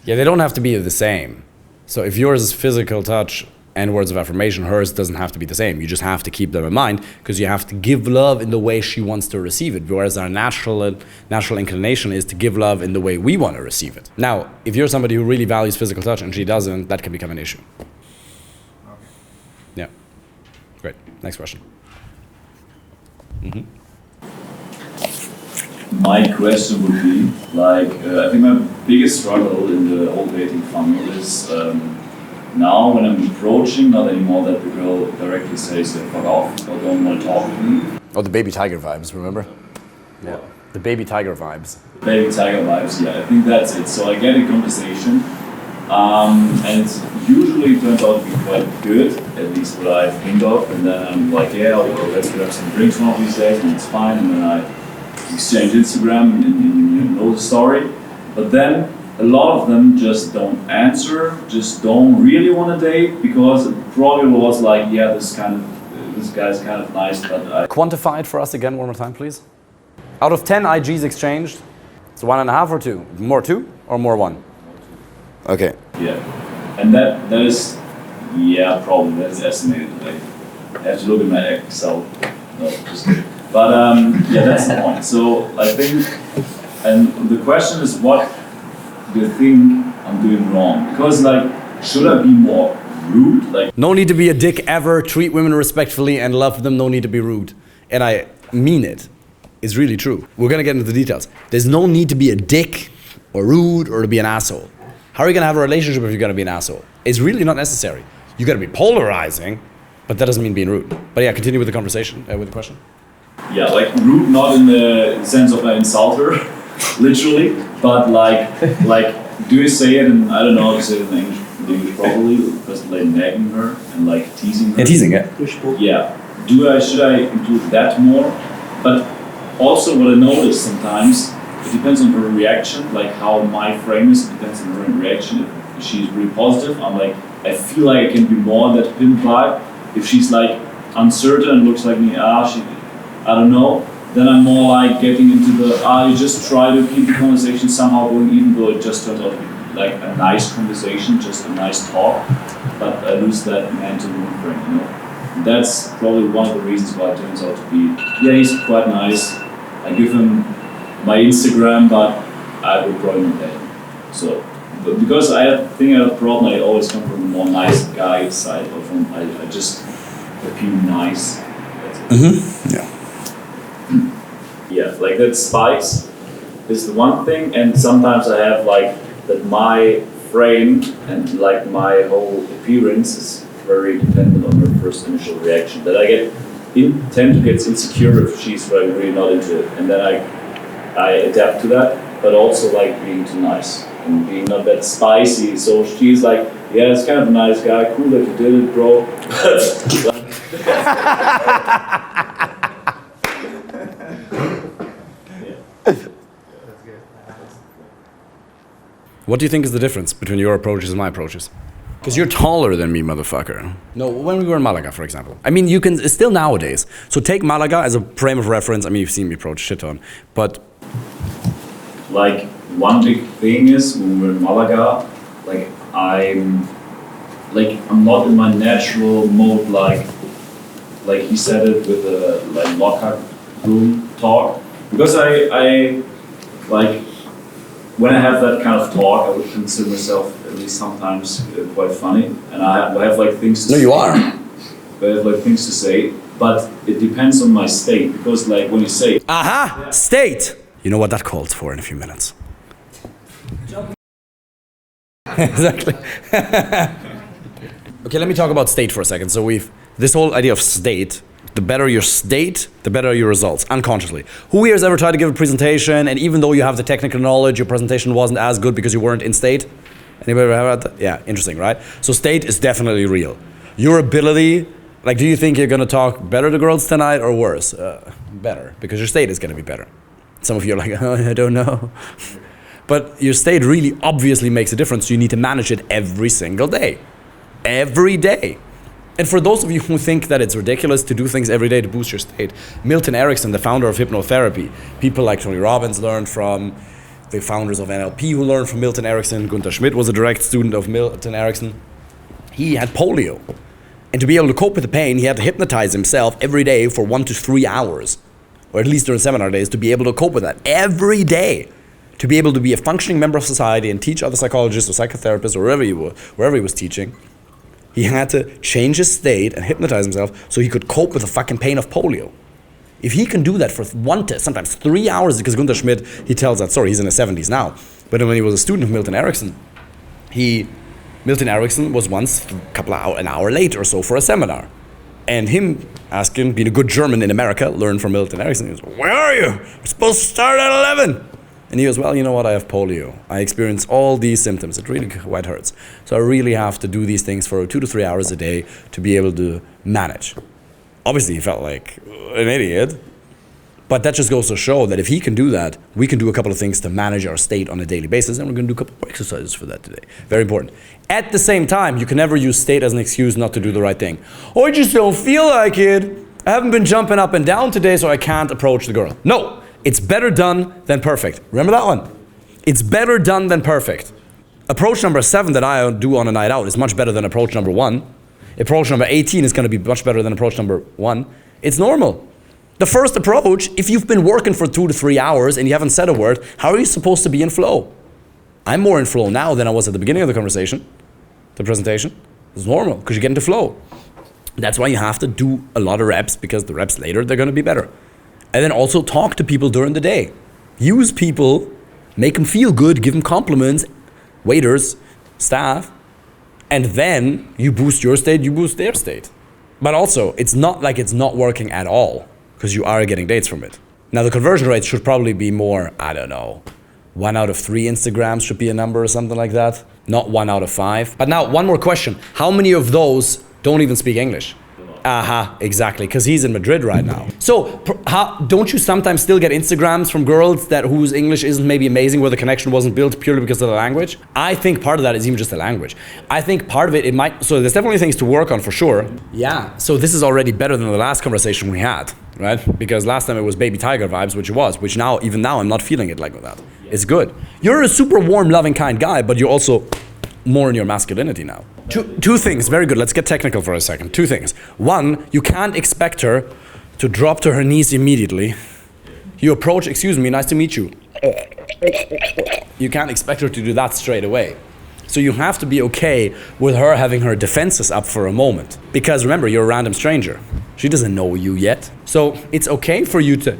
Yeah, they don't have to be the same. So if yours is physical touch and words of affirmation, hers doesn't have to be the same. You just have to keep them in mind because you have to give love in the way she wants to receive it, whereas our natural inclination is to give love in the way we want to receive it. Now, if you're somebody who really values physical touch and she doesn't, that can become an issue. Yeah. Great. Next question. My question would be, like, I think my biggest struggle in the whole dating funnel is now when I'm approaching, not anymore that the girl directly says, fuck off, or don't want to talk to me. Oh, the baby tiger vibes, remember? Yeah. The baby tiger vibes. Baby tiger vibes, yeah, I think that's it. So I get a conversation, and it usually turns out to be quite good, at least what I think of, and then I'm like, yeah, well, let's grab some drinks one of these days, and it's fine, and then I exchange Instagram and you know the story, but then a lot of them just don't answer, just don't really want to date because it probably was like, yeah, this guy's kind of nice, but I... Quantify it for us again one more time, please. Out of 10 IGs exchanged, it's 1.5 or 2? More 2 or more 1? Okay. Yeah, and that is, yeah, probably, that is estimated. I have to look at my Excel. No, just kidding. But yeah, that's the point. So I think, and the question is, what do you think I'm doing wrong? Because like, should I be more rude? Like, no need to be a dick ever. Treat women respectfully and love them. No need to be rude. And I mean it. It's really true. We're gonna get into the details. There's no need to be a dick or rude or to be an asshole. How are you gonna have a relationship if you're gonna be an asshole? It's really not necessary. You gotta be polarizing, but that doesn't mean being rude. But yeah, continue with the conversation, with the question. Yeah, like rude, not in the sense of an insulter, literally, but like, do you say it in, I don't know how to say it in English properly, because like nagging her and like teasing her? Yeah, teasing, yeah. Yeah. Should I include that more? But also what I notice sometimes, it depends on her reaction, like how my frame is, it depends on her reaction. If she's really positive, I'm like, I feel like I can be more that pimp vibe. If she's like uncertain and looks like me, I don't know, then I'm more like getting into the, you just try to keep the conversation somehow going, even though it just turns out to be like a nice conversation, just a nice talk, but I lose that man to woman frame, you know. That's probably one of the reasons why it turns out to be, yeah, he's quite nice, I give him my Instagram, but I would probably not date him. So, but because I think I have a problem, I always come from a more nice guy side, or from, I just appear nice. Yeah. Yeah, like that spice is the one thing, and sometimes I have like that my frame and like my whole appearance is very dependent on her first initial reaction. That I tend to get insecure if she's really not into it, and then I adapt to that, but also like being too nice and being not that spicy. So she's like, yeah, it's kind of a nice guy, cool that you did it, bro. What do you think is the difference between your approaches and my approaches? Because you're taller than me, motherfucker. No, when we were in Malaga, for example. I mean, you can, still nowadays. So take Malaga as a frame of reference. I mean, you've seen me approach shit ton, but... Like, one big thing is, when we're in Malaga, like, I'm not in my natural mode, like he said it with the, like, locker room talk. Because I like, when I have that kind of talk, I would consider myself at least sometimes quite funny, and I have like things to say. No, you are. I have like things to say, but it depends on my state, because like when you say... Aha! Yeah. State! You know what that calls for in a few minutes. Exactly. Okay, let me talk about state for a second. So this whole idea of state, the better your state, the better your results, unconsciously. Who here has ever tried to give a presentation, and even though you have the technical knowledge, your presentation wasn't as good because you weren't in state? Anybody ever had that? Yeah, interesting, right? So state is definitely real. Your ability, like, do you think you're gonna talk better to girls tonight or worse? Better, because your state is gonna be better. Some of you are like, oh, I don't know. But your state really obviously makes a difference. So you need to manage it every single day. Every day. And for those of you who think that it's ridiculous to do things every day to boost your state, Milton Erickson, the founder of hypnotherapy, people like Tony Robbins learned from, the founders of NLP who learned from Milton Erickson, Gunther Schmidt was a direct student of Milton Erickson. He had polio. And to be able to cope with the pain, he had to hypnotize himself every day for 1 to 3 hours, or at least during seminar days, to be able to cope with that every day. To be able to be a functioning member of society and teach other psychologists or psychotherapists or wherever he was teaching, he had to change his state and hypnotize himself so he could cope with the fucking pain of polio. If he can do that for 1 to sometimes 3 hours, because Gunther Schmidt, he tells that story, he's in his 70s now, but when he was a student of Milton Erickson, Milton Erickson was once an hour late or so for a seminar. And him asking, being a good German in America, learned from Milton Erickson, he goes, where are you? We're supposed to start at 11. And he goes, well, you know what, I have polio. I experience all these symptoms. It really quite hurts. So I really have to do these things for 2 to 3 hours a day to be able to manage. Obviously, he felt like an idiot. But that just goes to show that if he can do that, we can do a couple of things to manage our state on a daily basis, and we're going to do a couple of exercises for that today. Very important. At the same time, you can never use state as an excuse not to do the right thing. Oh, I just don't feel like it. I haven't been jumping up and down today, so I can't approach the girl. No. It's better done than perfect. Remember that one? It's better done than perfect. Approach number 7 that I do on a night out is much better than approach number 1. Approach number 18 is going to be much better than approach number 1. It's normal. The first approach, if you've been working for 2 to 3 hours and you haven't said a word, how are you supposed to be in flow? I'm more in flow now than I was at the beginning of the conversation, the presentation. It's normal because you get into flow. That's why you have to do a lot of reps, because the reps later, they're going to be better. And then also talk to people during the day. Use people, make them feel good, give them compliments, waiters, staff, and then you boost your state, you boost their state. But also, it's not like it's not working at all, because you are getting dates from it. Now the conversion rate should probably be more, I don't know, 1 out of 3 Instagrams should be a number or something like that. Not 1 out of 5. But now, one more question. How many of those don't even speak English? Aha, exactly, because he's in Madrid right now. So, don't you sometimes still get Instagrams from girls whose English isn't maybe amazing, where the connection wasn't built purely because of the language? I think part of that is even just the language. I think part of it might, so there's definitely things to work on for sure. Yeah, so this is already better than the last conversation we had, right? Because last time it was baby tiger vibes, which now, even now, I'm not feeling it like that. It's good. You're a super warm, loving, kind guy, but you're also more in your masculinity now. Two things, very good. Let's get technical for a second. 2 things. 1, you can't expect her to drop to her knees immediately. You approach, excuse me, nice to meet you. You can't expect her to do that straight away. So you have to be okay with her having her defenses up for a moment. Because remember, you're a random stranger. She doesn't know you yet. So it's okay for you to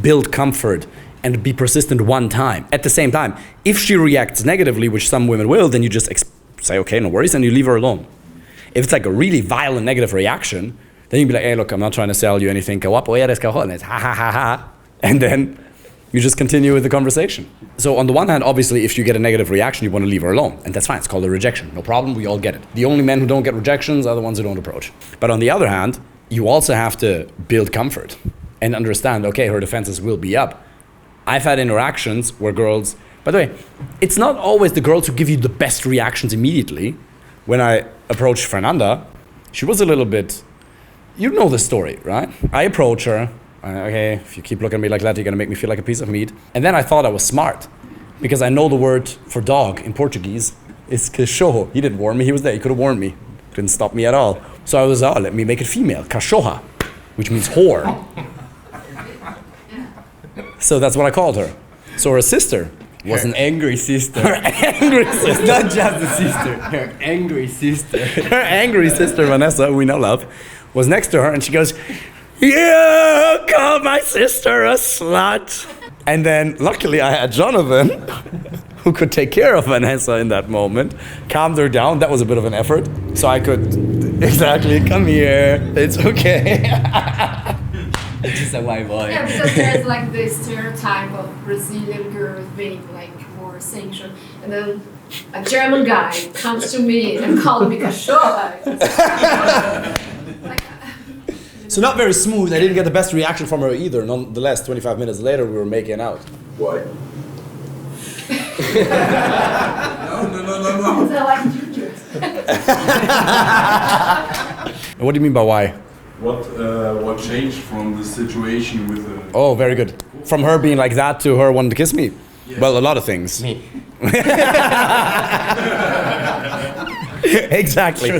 build comfort and be persistent 1 time. At the same time, if she reacts negatively, which some women will, then you just say, okay, no worries, and you leave her alone. If it's like a really violent negative reaction, then you'd be like, hey, look, I'm not trying to sell you anything. And then you just continue with the conversation. So on the one hand, obviously, if you get a negative reaction, you want to leave her alone. And that's fine, it's called a rejection. No problem, we all get it. The only men who don't get rejections are the ones who don't approach. But on the other hand, you also have to build comfort and understand, okay, her defenses will be up. I've had interactions where girls, by the way, it's not always the girls who give you the best reactions immediately. When I approached Fernanda, she was a little bit, you know the story, right? I approach her, okay, if you keep looking at me like that, you're gonna make me feel like a piece of meat. And then I thought I was smart, because I know the word for dog in Portuguese is cachorro. He didn't warn me, he was there, he could have warned me. Couldn't stop me at all. So I was, let me make it female, cachorra, which means whore. So that's what I called her. So her sister was an angry sister. Her angry sister. Not just a sister, her angry sister. Her angry sister, Vanessa, who we now love, was next to her and she goes, you call my sister a slut. And then luckily I had Jonathan, who could take care of Vanessa in that moment, calmed her down. That was a bit of an effort. So I could, exactly, come here, it's okay. It's just a white boy. Yeah, because there's like this stereotype of Brazilian girls being like more sanctioned, and then a German guy comes to me and calls me Kashoa. So not very smooth. I didn't get the best reaction from her either. Nonetheless, 25 minutes later, we were making out. Why? No. I like ginger. What do you mean by why? What changed from the situation with the... Oh, very good. From her being like that to her wanting to kiss me? Yes. Well, a lot of things. Me. Exactly.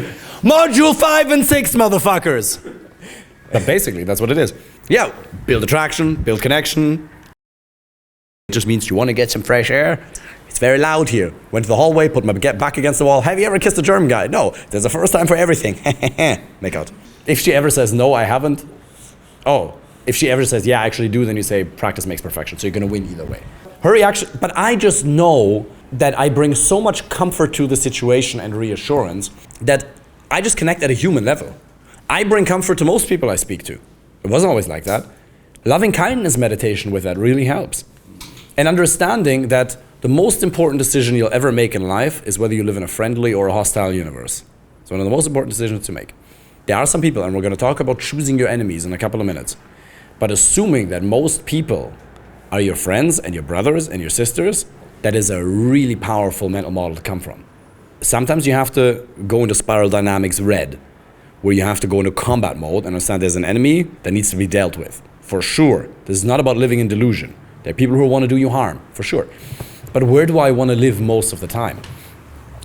Module 5 and 6, motherfuckers. But basically, that's what it is. Yeah, build attraction, build connection. It just means you want to get some fresh air. It's very loud here. Went to the hallway, put my back against the wall. Have you ever kissed a German guy? No. There's a first time for everything. Make out. If she ever says, no, I haven't. Oh, if she ever says, yeah, I actually do, then you say, practice makes perfection. So you're going to win either way. Her reaction, but I just know that I bring so much comfort to the situation and reassurance that I just connect at a human level. I bring comfort to most people I speak to. It wasn't always like that. Loving kindness meditation with that really helps. And understanding that the most important decision you'll ever make in life is whether you live in a friendly or a hostile universe. It's one of the most important decisions to make. There are some people, and we're going to talk about choosing your enemies in a couple of minutes, but assuming that most people are your friends and your brothers and your sisters, that is a really powerful mental model to come from. Sometimes you have to go into spiral dynamics red, where you have to go into combat mode and understand there's an enemy that needs to be dealt with. For sure. This is not about living in delusion. There are people who want to do you harm, for sure. But where do I want to live most of the time?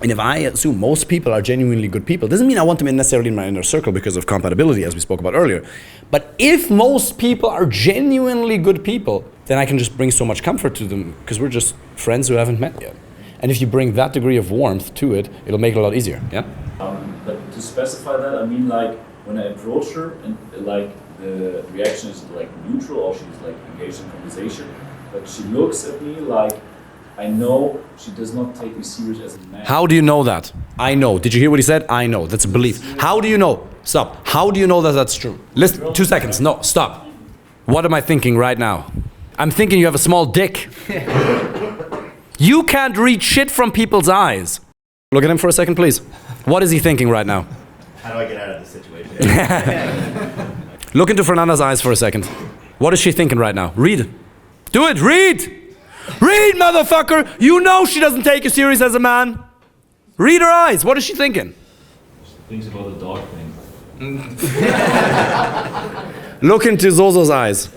And if I assume most people are genuinely good people, doesn't mean I want them necessarily in my inner circle because of compatibility, as we spoke about earlier. But if most people are genuinely good people, then I can just bring so much comfort to them because we're just friends who haven't met yet. And if you bring that degree of warmth to it, it'll make it a lot easier, yeah? But to specify that, I mean, like, when I approach her and, like, the reaction is, like, neutral or she's, like, engaged in conversation, but she looks at me like, I know she does not take me serious as a man. How do you know that? I know. Did you hear what he said? I know. That's a belief. How do you know? Stop. How do you know that that's true? Listen, 2 seconds. No, stop. What am I thinking right now? I'm thinking you have a small dick. You can't read shit from people's eyes. Look at him for a second, please. What is he thinking right now? How do I get out of this situation? Look into Fernanda's eyes for a second. What is she thinking right now? Read. Do it. Read. Read, motherfucker. You know she doesn't take you serious as a man. Read her eyes. What is she thinking? She thinks about the dog thing. Look into Zozo's eyes.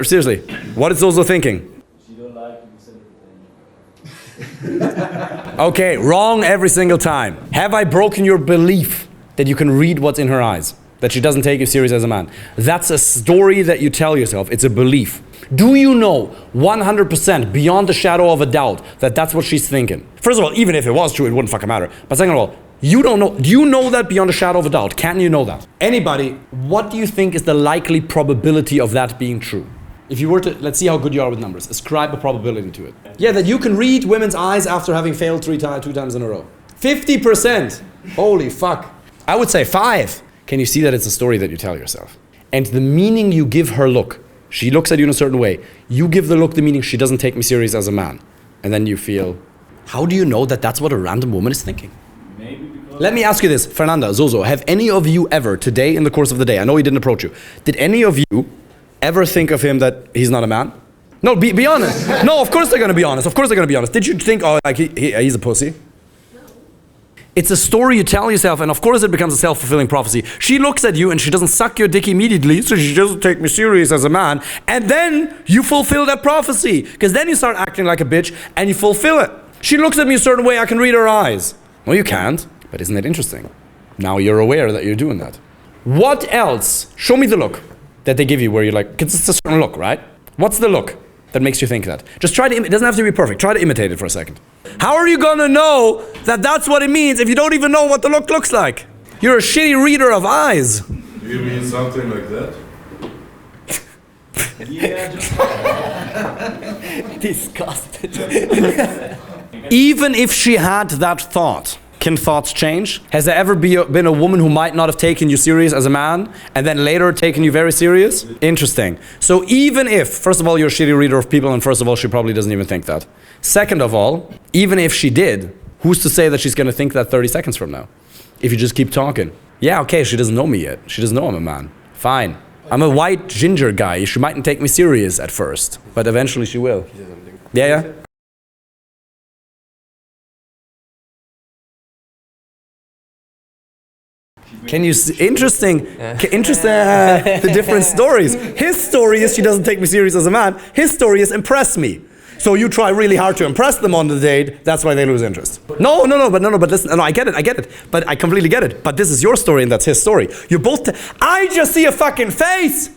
Seriously. What is Zozo thinking? She don't like to be said. Okay, wrong every single time. Have I broken your belief that you can read what's in her eyes? That she doesn't take you serious as a man? That's a story that you tell yourself. It's a belief. Do you know 100% beyond the shadow of a doubt that that's what she's thinking? First of all, even if it was true, it wouldn't fucking matter. But second of all, you don't know. Do you know that beyond a shadow of a doubt? Can you know that? Anybody, what do you think is the likely probability of that being true? If you were to, let's see how good you are with numbers. Ascribe a probability to it. Yeah, that you can read women's eyes after having failed 2 times in a row. 50%. Holy fuck. I would say 5. Can you see that it's a story that you tell yourself? And the meaning you give her look. She looks at you in a certain way. You give the look the meaning she doesn't take me serious as a man. And then you feel, how do you know that that's what a random woman is thinking? Maybe because... Let me ask you this, Fernanda, Zozo, have any of you ever, today in the course of the day, I know he didn't approach you, did any of you ever think of him that he's not a man? No, be honest. No, of course they're going to be honest. Of course they're going to be honest. Did you think, oh, like he's a pussy? It's a story you tell yourself, and of course it becomes a self-fulfilling prophecy. She looks at you and she doesn't suck your dick immediately, so she doesn't take me serious as a man. And then you fulfill that prophecy, because then you start acting like a bitch and you fulfill it. She looks at me a certain way, I can read her eyes. No, you can't, but isn't it interesting? Now you're aware that you're doing that. What else? Show me the look that they give you where you're like, because it's a certain look, right? What's the look that makes you think that? Just try to, it doesn't have to be perfect. Try to imitate it for a second. How are you gonna know that that's what it means if you don't even know what the look looks like? You're a shitty reader of eyes. Do you mean something like that? Yeah, just... Disgusted. Even if she had that thought, Can thoughts change? Has there ever been a woman who might not have taken you serious as a man and then later taken you very serious? Interesting. So even if, first of all, you're a shitty reader of people, and first of all, she probably doesn't even think that. Second of all, even if she did, who's to say that she's going to think that 30 seconds from now? If you just keep talking. Yeah, okay, she doesn't know me yet. She doesn't know I'm a man. Fine. I'm a white ginger guy. She mightn't take me serious at first, but eventually she will. Yeah. Can you see? Interesting, the different stories. His story is she doesn't take me serious as a man. His story is impress me. So you try really hard to impress them on the date, that's why they lose interest. No, but listen, no, I get it, but I completely get it. But this is your story and that's his story. You both, I just see a fucking face.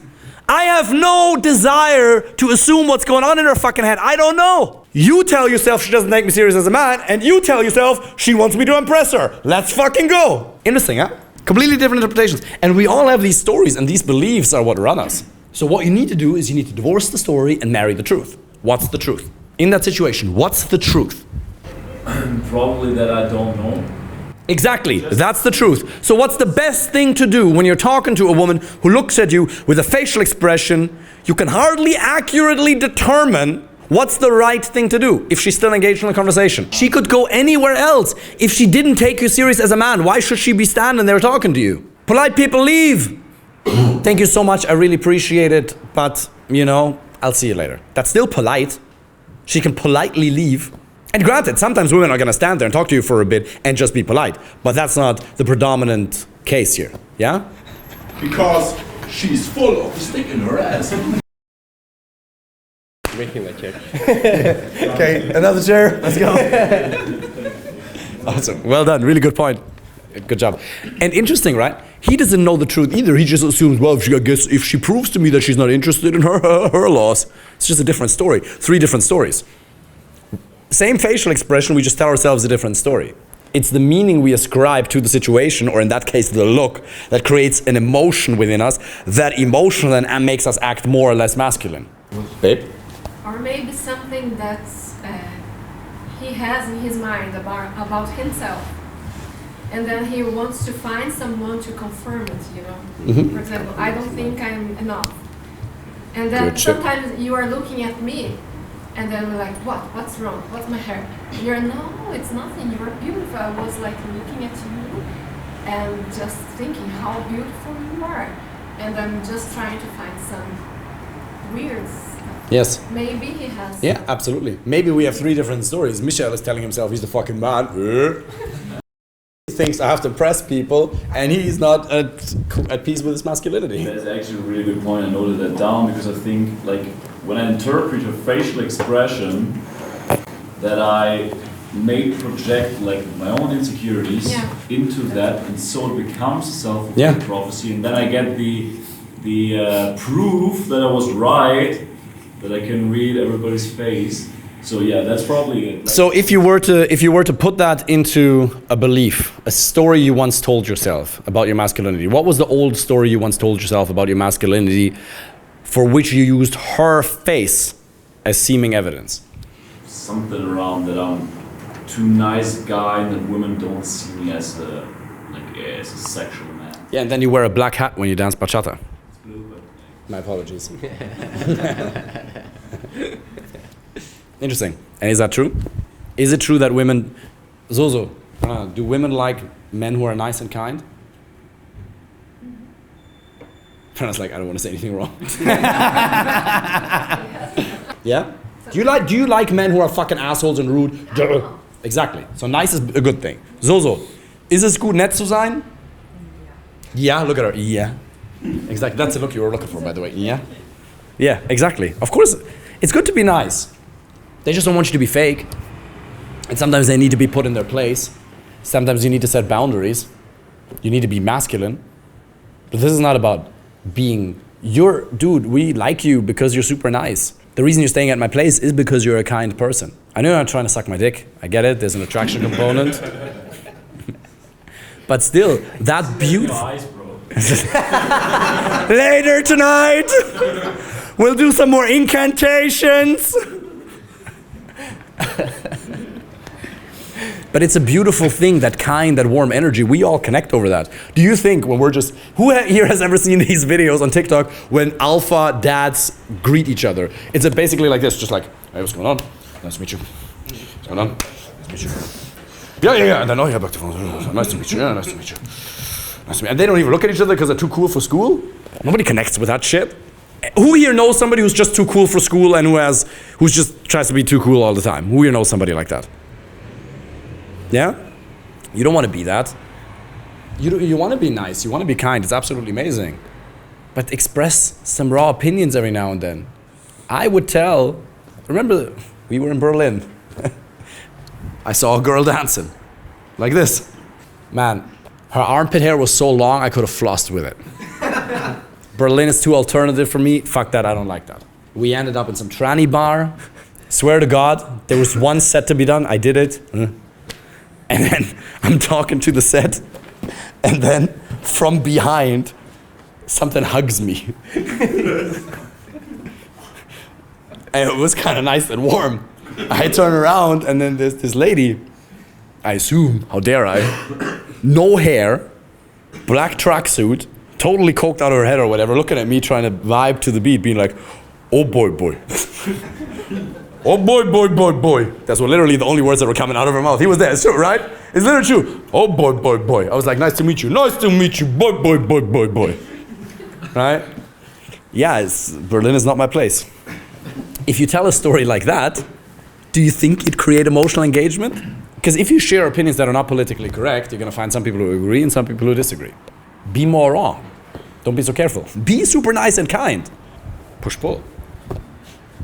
I have no desire to assume what's going on in her fucking head. I don't know. You tell yourself she doesn't take me serious as a man, and you tell yourself she wants me to impress her. Let's fucking go. Interesting, huh? Completely different interpretations. And we all have these stories, and these beliefs are what run us. So what you need to do is you need to divorce the story and marry the truth. What's the truth? In that situation, what's the truth? Probably that I don't know. Exactly, that's the truth. So what's the best thing to do when you're talking to a woman who looks at you with a facial expression you can hardly accurately determine what's the right thing to do if she's still engaged in a conversation? She could go anywhere else. If she didn't take you serious as a man, why should she be standing there talking to you? Polite people leave. Thank you so much, I really appreciate it, but you know, I'll see you later. That's still polite. She can politely leave. And granted, sometimes women are going to stand there and talk to you for a bit and just be polite. But that's not the predominant case here. Yeah? Because she's full of a stick in her ass. Making my chair. Okay, another chair. Let's go. Awesome. Well done. Really good point. Good job. And interesting, right? He doesn't know the truth either. He just assumes, well, if she proves to me that she's not interested in her loss, it's just a different story. 3 different stories. Same facial expression, we just tell ourselves a different story. It's the meaning we ascribe to the situation, or in that case, the look, that creates an emotion within us. That emotion then makes us act more or less masculine. Babe? Or maybe something that he has in his mind about himself. And then he wants to find someone to confirm it, you know. Mm-hmm. For example, I don't think I'm enough. And then sometimes you are looking at me, and then we're like, what? What's wrong? What's my hair? And you're, no, it's nothing. You are beautiful. I was like looking at you and just thinking how beautiful you are. And I'm just trying to find some weird stuff. Yes. Maybe he has. Yeah, absolutely. Maybe we have 3 different stories. Michel is telling himself he's the fucking man. He thinks I have to impress people, and he's not at peace with his masculinity. That's actually a really good point. I noted that down because I think, like, when I interpret a facial expression, that I may project like my own insecurities into that, and so it becomes a self-fulfilling prophecy, and then I get the proof that I was right, that I can read everybody's face. So yeah, that's probably it. So if you were to put that into a belief, a story you once told yourself about your masculinity, what was the old story you once told yourself about your masculinity, for which you used her face as seeming evidence? Something around that I'm too nice guy and that women don't see me as a sexual man. Yeah, and then you wear a black hat when you dance bachata. It's blue, but My apologies. Interesting. And is that true? Is it true that women, Zozo, do women like men who are nice and kind? Prana's like, I don't want to say anything wrong. Yeah? Do you like men who are fucking assholes and rude? No. Exactly. So nice is a good thing. Zozo, ist es gut, nett zu sein? Yeah, look at her. Yeah. Exactly. That's the look you were looking for, by the way. Yeah. Yeah, exactly. Of course, it's good to be nice. They just don't want you to be fake. And sometimes they need to be put in their place. Sometimes you need to set boundaries. You need to be masculine. But this is not about being dude, we like you because you're super nice. The reason you're staying at my place is because you're a kind person. I know you're not trying to suck my dick. I get it. There's an attraction component. But still, that beautiful. Later tonight, we'll do some more incantations. But it's a beautiful thing, that kind, that warm energy. We all connect over that. Do you think when we're just, who here has ever seen these videos on TikTok when alpha dads greet each other? It's basically like this, just like, hey, what's going on? Nice to meet you. What's going on? Nice to meet you. Yeah. And then, oh yeah, back to phone. Nice to meet you. Yeah, nice to meet you. Nice to meet you. And they don't even look at each other because they're too cool for school. Nobody connects with that shit. Who here knows somebody who's just too cool for school and who's just tries to be too cool all the time? Who here knows somebody like that? Yeah? You don't want to be that. You want to be nice, you want to be kind, it's absolutely amazing. But express some raw opinions every now and then. I would remember we were in Berlin. I saw a girl dancing, like this. Man, her armpit hair was so long I could have flossed with it. Berlin is too alternative for me, fuck that, I don't like that. We ended up in some tranny bar. Swear to God, there was one set to be done, I did it. And then I'm talking to the set, and then from behind, something hugs me. And it was kind of nice and warm. I turn around, and then there's this lady, I assume, how dare I, no hair, black tracksuit, totally coked out of her head or whatever, looking at me trying to vibe to the beat, being like, oh boy. Oh boy. That's what literally the only words that were coming out of her mouth. He was there, it's true, right? It's literally true. Oh boy. I was like, nice to meet you, boy. Right? Yeah, Berlin is not my place. If you tell a story like that, do you think it'd create emotional engagement? Because if you share opinions that are not politically correct, you're gonna find some people who agree and some people who disagree. Be more wrong. Don't be so careful. Be super nice and kind. Push-pull.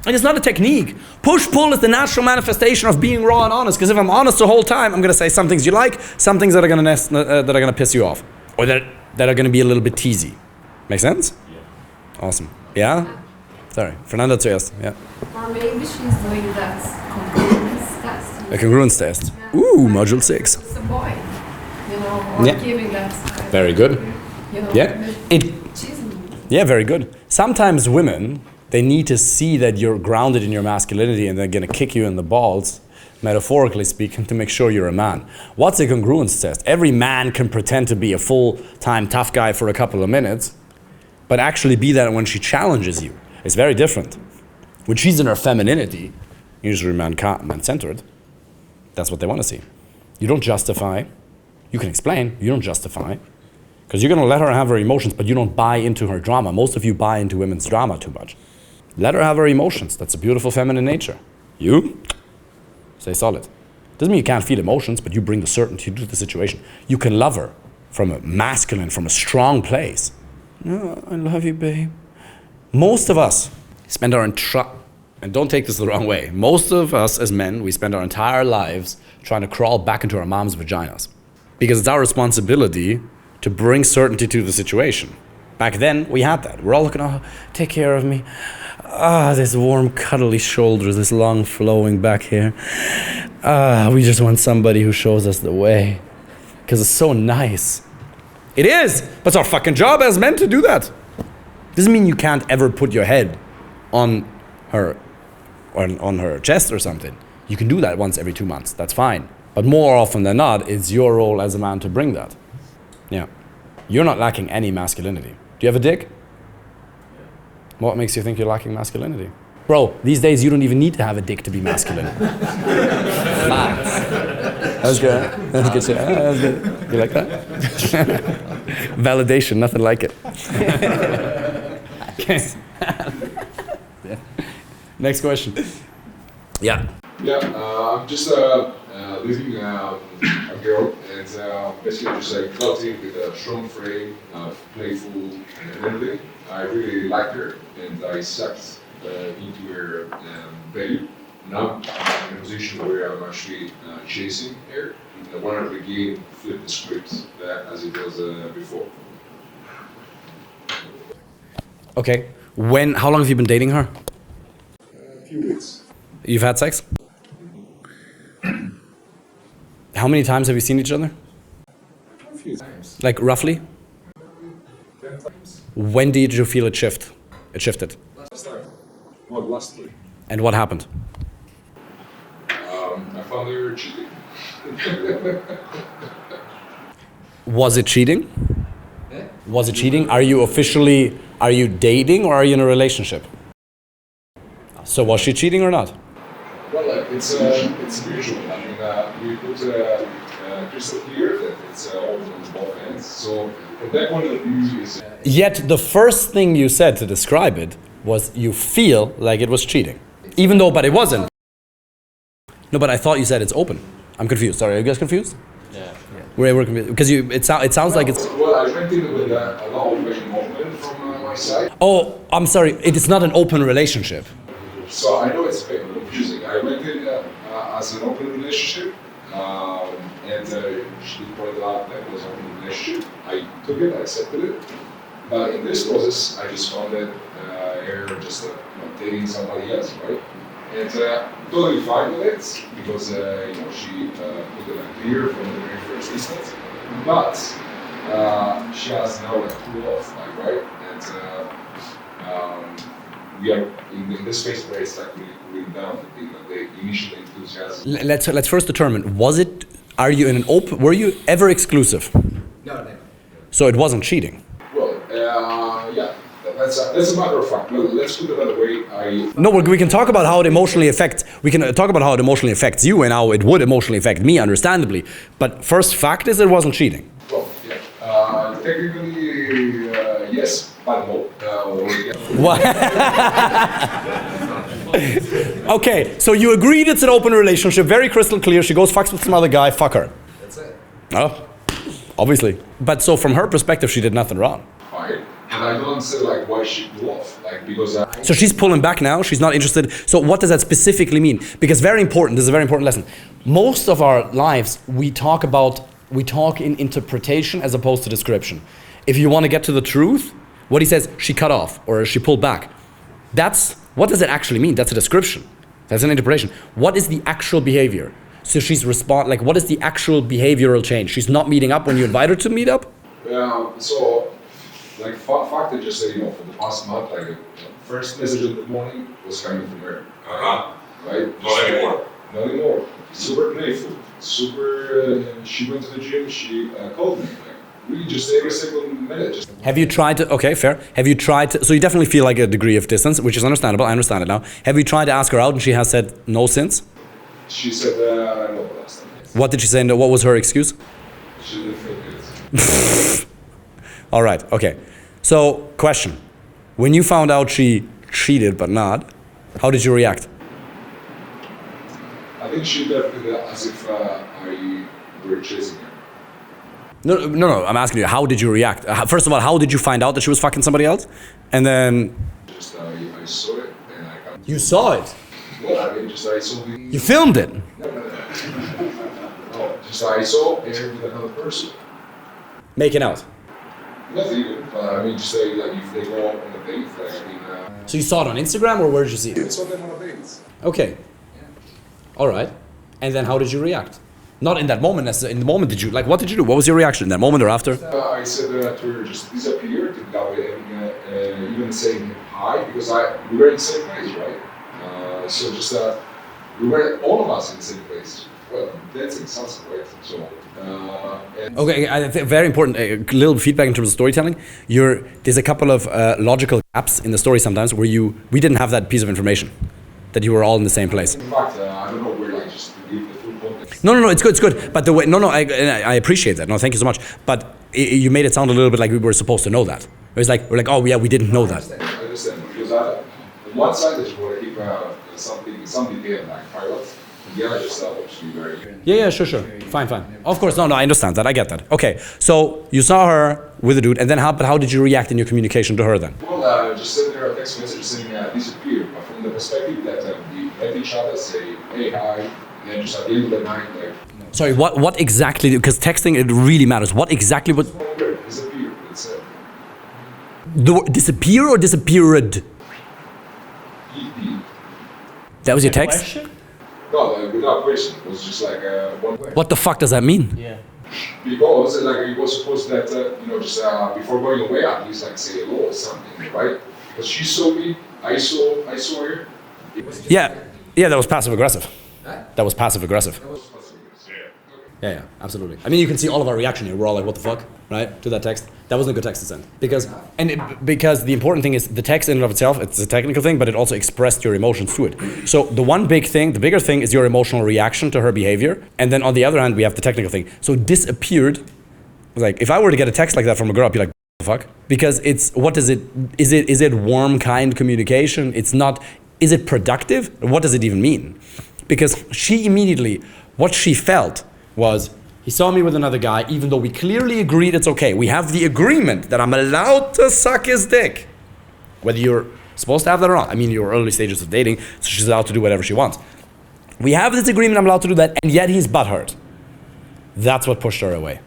And it's not a technique. Push-pull is the natural manifestation of being raw and honest. Because if I'm honest the whole time, I'm going to say some things you like, some things that are going to piss you off, or that are going to be a little bit teasy. Make sense? Yeah. Awesome. Yeah? Sorry, Fernanda zuerst. Yeah. Or maybe she's doing that congruence test. A congruence test. Yeah. Ooh, module 6. It's a boy, or giving that. Very good. Yeah. Yeah, very good. Sometimes women, they need to see that you're grounded in your masculinity and they're gonna kick you in the balls, metaphorically speaking, to make sure you're a man. What's a congruence test? Every man can pretend to be a full-time tough guy for a couple of minutes, but actually be that when she challenges you. It's very different. When she's in her femininity, usually man-centered, that's what they want to see. You don't justify, you can explain, you don't justify, because you're gonna let her have her emotions, but you don't buy into her drama. Most of you buy into women's drama too much. Let her have her emotions. That's a beautiful feminine nature. You stay solid. Doesn't mean you can't feel emotions, but you bring the certainty to the situation. You can love her from a masculine, from a strong place. No, I love you, babe. Most of us spend and don't take this the wrong way, most of us as men, we spend our entire lives trying to crawl back into our mom's vaginas. Because it's our responsibility to bring certainty to the situation. Back then, we had that. We're all looking, oh, take care of me. This warm, cuddly shoulders, this long, flowing back hair. We just want somebody who shows us the way. Because it's so nice. It is, but it's our fucking job as men to do that. Doesn't mean you can't ever put your head on her chest or something. You can do that once every 2 months, that's fine. But more often than not, it's your role as a man to bring that. Yeah. You're not lacking any masculinity. Do you have a dick? What makes you think you're lacking masculinity? Bro, these days you don't even need to have a dick to be masculine. That was good. That was good. You like that? Validation, nothing like it. Okay. Next question. Yeah. Yeah, I'm just leading a girl, and basically just like cultivating with a strong frame, playful and everything. I really liked her, and I sucked into her value. Now I'm in a position where I'm actually chasing her. And I want to again flip the script as it was before. Okay. How long have you been dating her? A few weeks. You've had sex? How many times have you seen each other? A few times. Like roughly? 10 times. When did you feel it shift? It shifted. Last time. Well, last week. And what happened? I found her cheating. Was it cheating? Was it cheating? Are you dating or are you in a relationship? So was she cheating or not? Well, it's mutual. I mean, we put crystal clear that it's open on both ends. So from that point of view, is Yet the first thing you said to describe it was you feel like it was cheating. Even though, but it wasn't. No, but I thought you said it's open. I'm confused. Sorry, are you guys confused? Yeah. We're confused. Because it sounds like it's... well, I went in with a lot of involvement from my side. Oh, I'm sorry. It is not an open relationship. So I know it's a bit confusing. I went in as an open relationship, and she pointed out that it was an open relationship. I took it, I accepted it. But in this process, I just found that her just dating somebody else, right? And totally fine with it because she put it clear from the very first instance. But she has now like cool off, like, right? And we are in this phase where it's like really down the initial enthusiasm. Let's first determine, are you in an open, were you ever exclusive? No, never. So it wasn't cheating? Well, yeah, that's a matter of fact. Well, let's put it another way. No, we can talk about how it emotionally affects, you and how it would emotionally affect me, understandably. But first fact is it wasn't cheating. Well, yeah, technically, yes, but no. What? Okay, so you agreed it's an open relationship, very crystal clear. She goes fucks with some other guy, fuck her. That's it. Oh, obviously. But so from her perspective, she did nothing wrong. Fine. And I don't say like why she blew off, like because. So she's pulling back now. She's not interested. So what does that specifically mean? Because very important. This is a very important lesson. Most of our lives, we talk in interpretation as opposed to description. If you want to get to the truth, what he says, she cut off or she pulled back. What does it actually mean? That's a description. That's an interpretation. What is the actual behavior? So she's what is the actual behavioral change? She's not meeting up when you invite her to meet up? So, like, fact I just say, for the past month, like, the first message of the morning was coming from her. Right? Not anymore. Not anymore. Super playful. She went to the gym, she called me. Like, really just every single minute. Have you tried to, okay, fair. Have you tried to, so you definitely feel like a degree of distance, which is understandable, I understand it now. Have you tried to ask her out and she has said no since? She said no last time. What did she say? No, what was her excuse? She didn't feel good. All right, okay. So, question. When you found out she cheated but not, how did you react? I think she left it as if I were chasing her. No, I'm asking you, how did you react? First of all, how did you find out that she was fucking somebody else? And then... Just I saw it and I got... You saw it? Well, I mean, just I saw the... You filmed it? No, just I saw her with another person. Making out? Not even, I mean, just say, like, if they go on a date, like, I mean... So you saw it on Instagram or where did you see I it? saw them on a date. Okay. All right. And then how did you react? Not in that moment, necessarily. In the moment, what did you do? What was your reaction in that moment or after? I said to her, just disappear, without even saying hi, because we were in the same place, right? So just, we were all of us in the same place. Well, that's in Sanskrit, right? So, okay, I think very important, a little feedback in terms of storytelling. There's a couple of logical gaps in the story sometimes where we didn't have that piece of information, that you were all in the same place. In fact, I don't know where, like, just to give the full context. No, it's good. But the way, I appreciate that. No, thank you so much. But you made it sound a little bit like we were supposed to know that. It was like, we're like, oh yeah, we didn't know that. I understand, because on one side, I just want to keep some detail, like private. Yeah, just obviously very good. Yeah, sure. Fine. Of course, no, I understand that. I get that. Okay, so you saw her with a dude, and then how did you react in your communication to her then? Well, just sent her a text message saying disappear, but from the perspective that we met each other, say, hey, hi, and then just at the end of the night, like... Sorry, what exactly, because texting, it really matters. What exactly was... Disappear, it's... The word disappear or disappeared? That was your text? Question? No, without question. It was just like one word. What the fuck does that mean? Yeah. Because like it was supposed that just before going away, at least like say hello or something, right? Because she saw me, I saw her. Yeah, that was passive aggressive. Huh? That was passive aggressive. That was possible. Yeah. Yeah, absolutely. I mean, you can see all of our reaction here. We're all like, what the fuck, right? To that text. That wasn't a good text to send. Because the important thing is the text in and of itself, it's a technical thing, but it also expressed your emotions to it. So the one big thing, the bigger thing is your emotional reaction to her behavior. And then on the other hand, we have the technical thing. So disappeared, like if I were to get a text like that from a girl, I'd be like, what the fuck? Because it's, what is it warm, kind communication? It's not, is it productive? What does it even mean? Because she immediately, what she felt was, he saw me with another guy, even though we clearly agreed it's okay. We have the agreement that I'm allowed to suck his dick. Whether you're supposed to have that or not. I mean, you're early stages of dating, so she's allowed to do whatever she wants. We have this agreement, I'm allowed to do that, and yet he's butthurt. That's what pushed her away.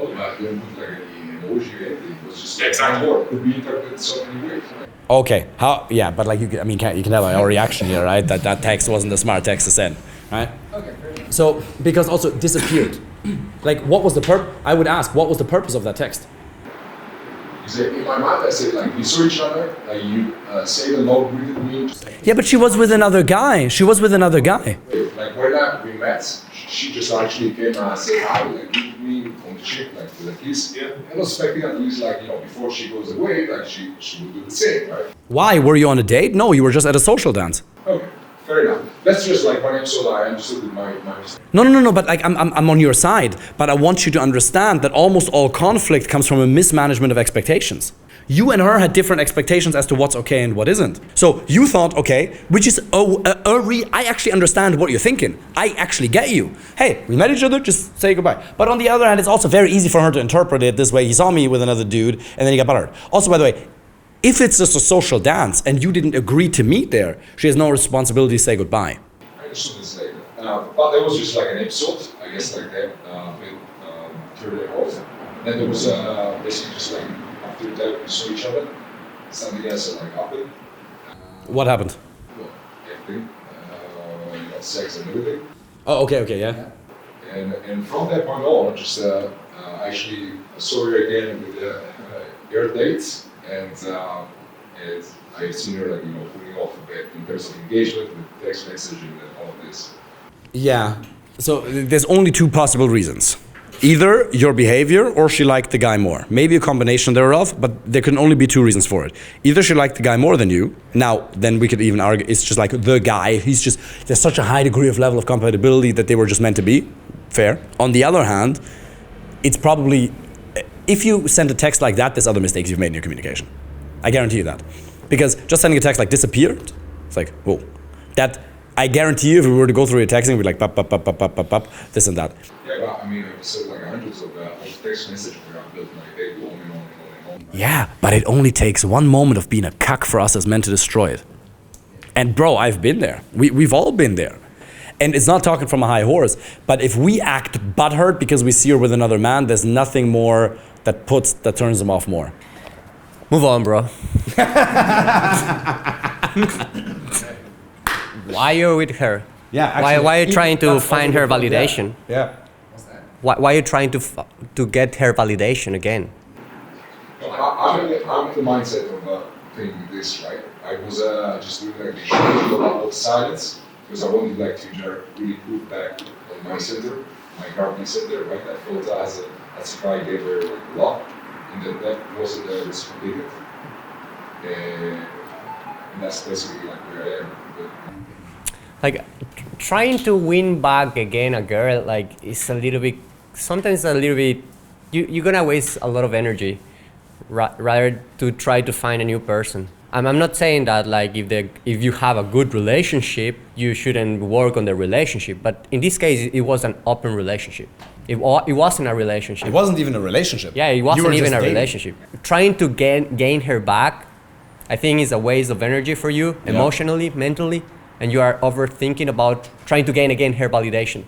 Well, I didn't put like any emoji or anything. It was just exactly what could be interpreted so many ways. Right? Okay, yeah, but like you can tell by our reaction here, right? That text wasn't a smart text to send, right? Okay. So, because also disappeared. Like, what was the I would ask, what was the purpose of that text? In my mind, I said, like, we saw each other, like, you say the Lord greeted me. Yeah, but she was with another guy. Like, when we met, she just actually came and said hi, like, greeted me on the ship, like, with a kiss. Yeah. I was expecting at least, like, before she goes away, like, she would do the same, right? Why? Were you on a date? No, you were just at a social dance. Okay. Fair enough. That's just like when I saw that I understood my mistake. No, but like I'm on your side, but I want you to understand that almost all conflict comes from a mismanagement of expectations. You and her had different expectations as to what's okay and what isn't. So you thought, okay, which is I actually understand what you're thinking. I actually get you. Hey, we met each other, just say goodbye. But on the other hand, it's also very easy for her to interpret it this way. He saw me with another dude, and then he got buttered. Also, by the way, if it's just a social dance and you didn't agree to meet there, she has no responsibility to say goodbye. I understood this later. But there was just like an episode, I guess, like that, with 30 hours. Then there was basically just like, after that we saw each other, something else like happened. What happened? Well, everything. Sex and everything. Oh, okay, yeah. And from that point on, just actually saw her again with your dates. And I've seen her, like, putting off a bit in terms of engagement with text messaging and all of this. Yeah. So there's only two possible reasons. Either your behavior or she liked the guy more. Maybe a combination thereof, but there can only be two reasons for it. Either she liked the guy more than you. Now, then we could even argue it's just like the guy. There's such a high degree of level of compatibility that they were just meant to be. Fair. On the other hand, it's probably, if you send a text like that, there's other mistakes you've made in your communication. I guarantee you that. Because just sending a text like disappeared, it's like, whoa. That, I guarantee you, if we were to go through your texting, we'd like, pop, this and that. Yeah, but I mean, I've said like hundreds of text messages where I've built my day on and on. Yeah, but it only takes one moment of being a cuck for us as men to destroy it. And bro, I've been there. We've all been there. And it's not talking from a high horse, but if we act butthurt because we see her with another man, there's nothing more that turns them off more. Move on, bro. Why you're with her? Yeah. Actually, why are you trying to find her validation? Yeah. Why are you trying to get her validation again? I'm in the mindset of thinking this, right? I was just doing like the silence because I wanted like to really put back on my center, my guardian center, right? I felt as if I gave her like a lot, and that wasn't reciprocated. And that's basically like where I am. Like trying to win back again a girl, like is a little bit. Sometimes a little bit. You're gonna waste a lot of energy, rather to try to find a new person. I'm not saying that like if you have a good relationship, you shouldn't work on the relationship. But in this case, it was an open relationship. It wasn't a relationship. It wasn't even a relationship. Yeah, it wasn't even a relationship. Trying to gain her back, I think is a waste of energy for you, emotionally, mentally, and you are overthinking about trying to gain again her validation.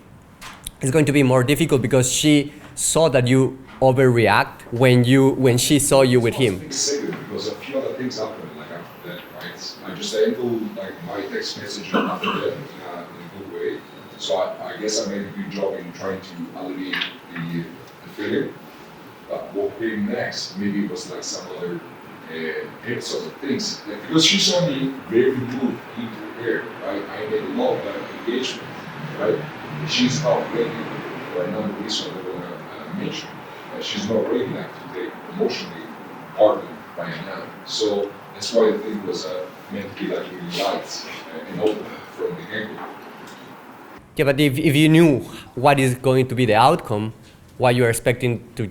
It's going to be more difficult because she saw that you overreact when she saw you with him. Because a few other things happened like after that, right? I just ended like my text message after that in a good way. So I guess I made a good job in trying to alleviate the feeling. But what came next, maybe it was like some other episodes of things. Because she saw me very moved into her, right? I made a lot of engagement. right? If she's not ready for another reason I'm going to mention, she's not ready enough to take emotionally partnered by a man. So that's why I think it was meant to be like really light and open from the beginning. Yeah, but if you knew what is going to be the outcome, why you're expecting to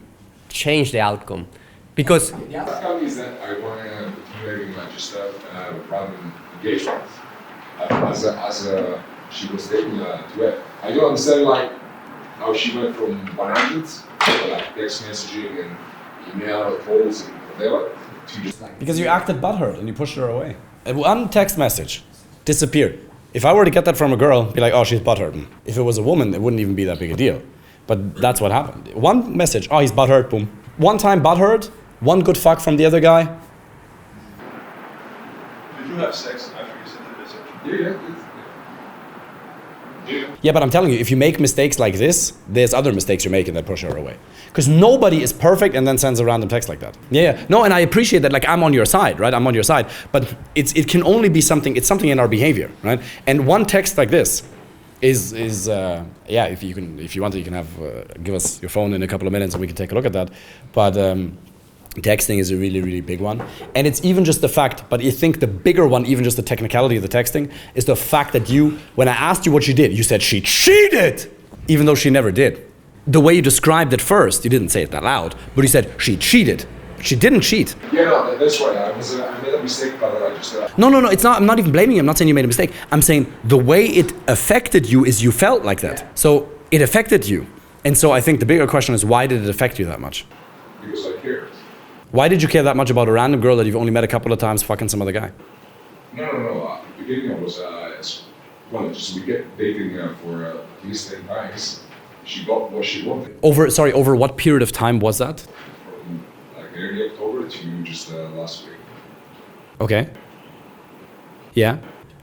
change the outcome? Because the outcome is that I want to continue just a random engagement. She was taking to it. I don't understand like how she went from 100 like text messaging and email calls and whatever to just like. Because you acted butthurt and you pushed her away. One text message disappeared. If I were to get that from a girl, be like, oh, she's butthurt. If it was a woman, it wouldn't even be that big a deal. But that's what happened. One message, oh, he's butthurt, boom. One time butthurt, one good fuck from the other guy. Did you have sex after you sent the message? Yeah, but I'm telling you, if you make mistakes like this, there's other mistakes you're making that push her away. Because nobody is perfect and then sends a random text like that. Yeah. No, and I appreciate that, like, I'm on your side, right? I'm on your side. But it can only be something, it's something in our behavior, right? And one text like this is yeah, if you want to, you can have, give us your phone in a couple of minutes and we can take a look at that. But texting is a really, really big one. And it's even just the fact, but you think the bigger one, even just the technicality of the texting, is the fact that when I asked you what she did, you said she cheated, even though she never did. The way you described it first, you didn't say it that loud, but you said she cheated. She didn't cheat. Yeah, no, that's right. I made a mistake, but I just... No, it's not. I'm not even blaming you. I'm not saying you made a mistake. I'm saying the way it affected you is you felt like that. So it affected you. And so I think the bigger question is, why did it affect you that much? Because I cared. Why did you care that much about a random girl that you've only met a couple of times fucking some other guy? No. At the beginning, I was, we kept dating for at least 10 times. She got what she wanted. Over what period of time was that? From like early October to just last week. Okay. Yeah.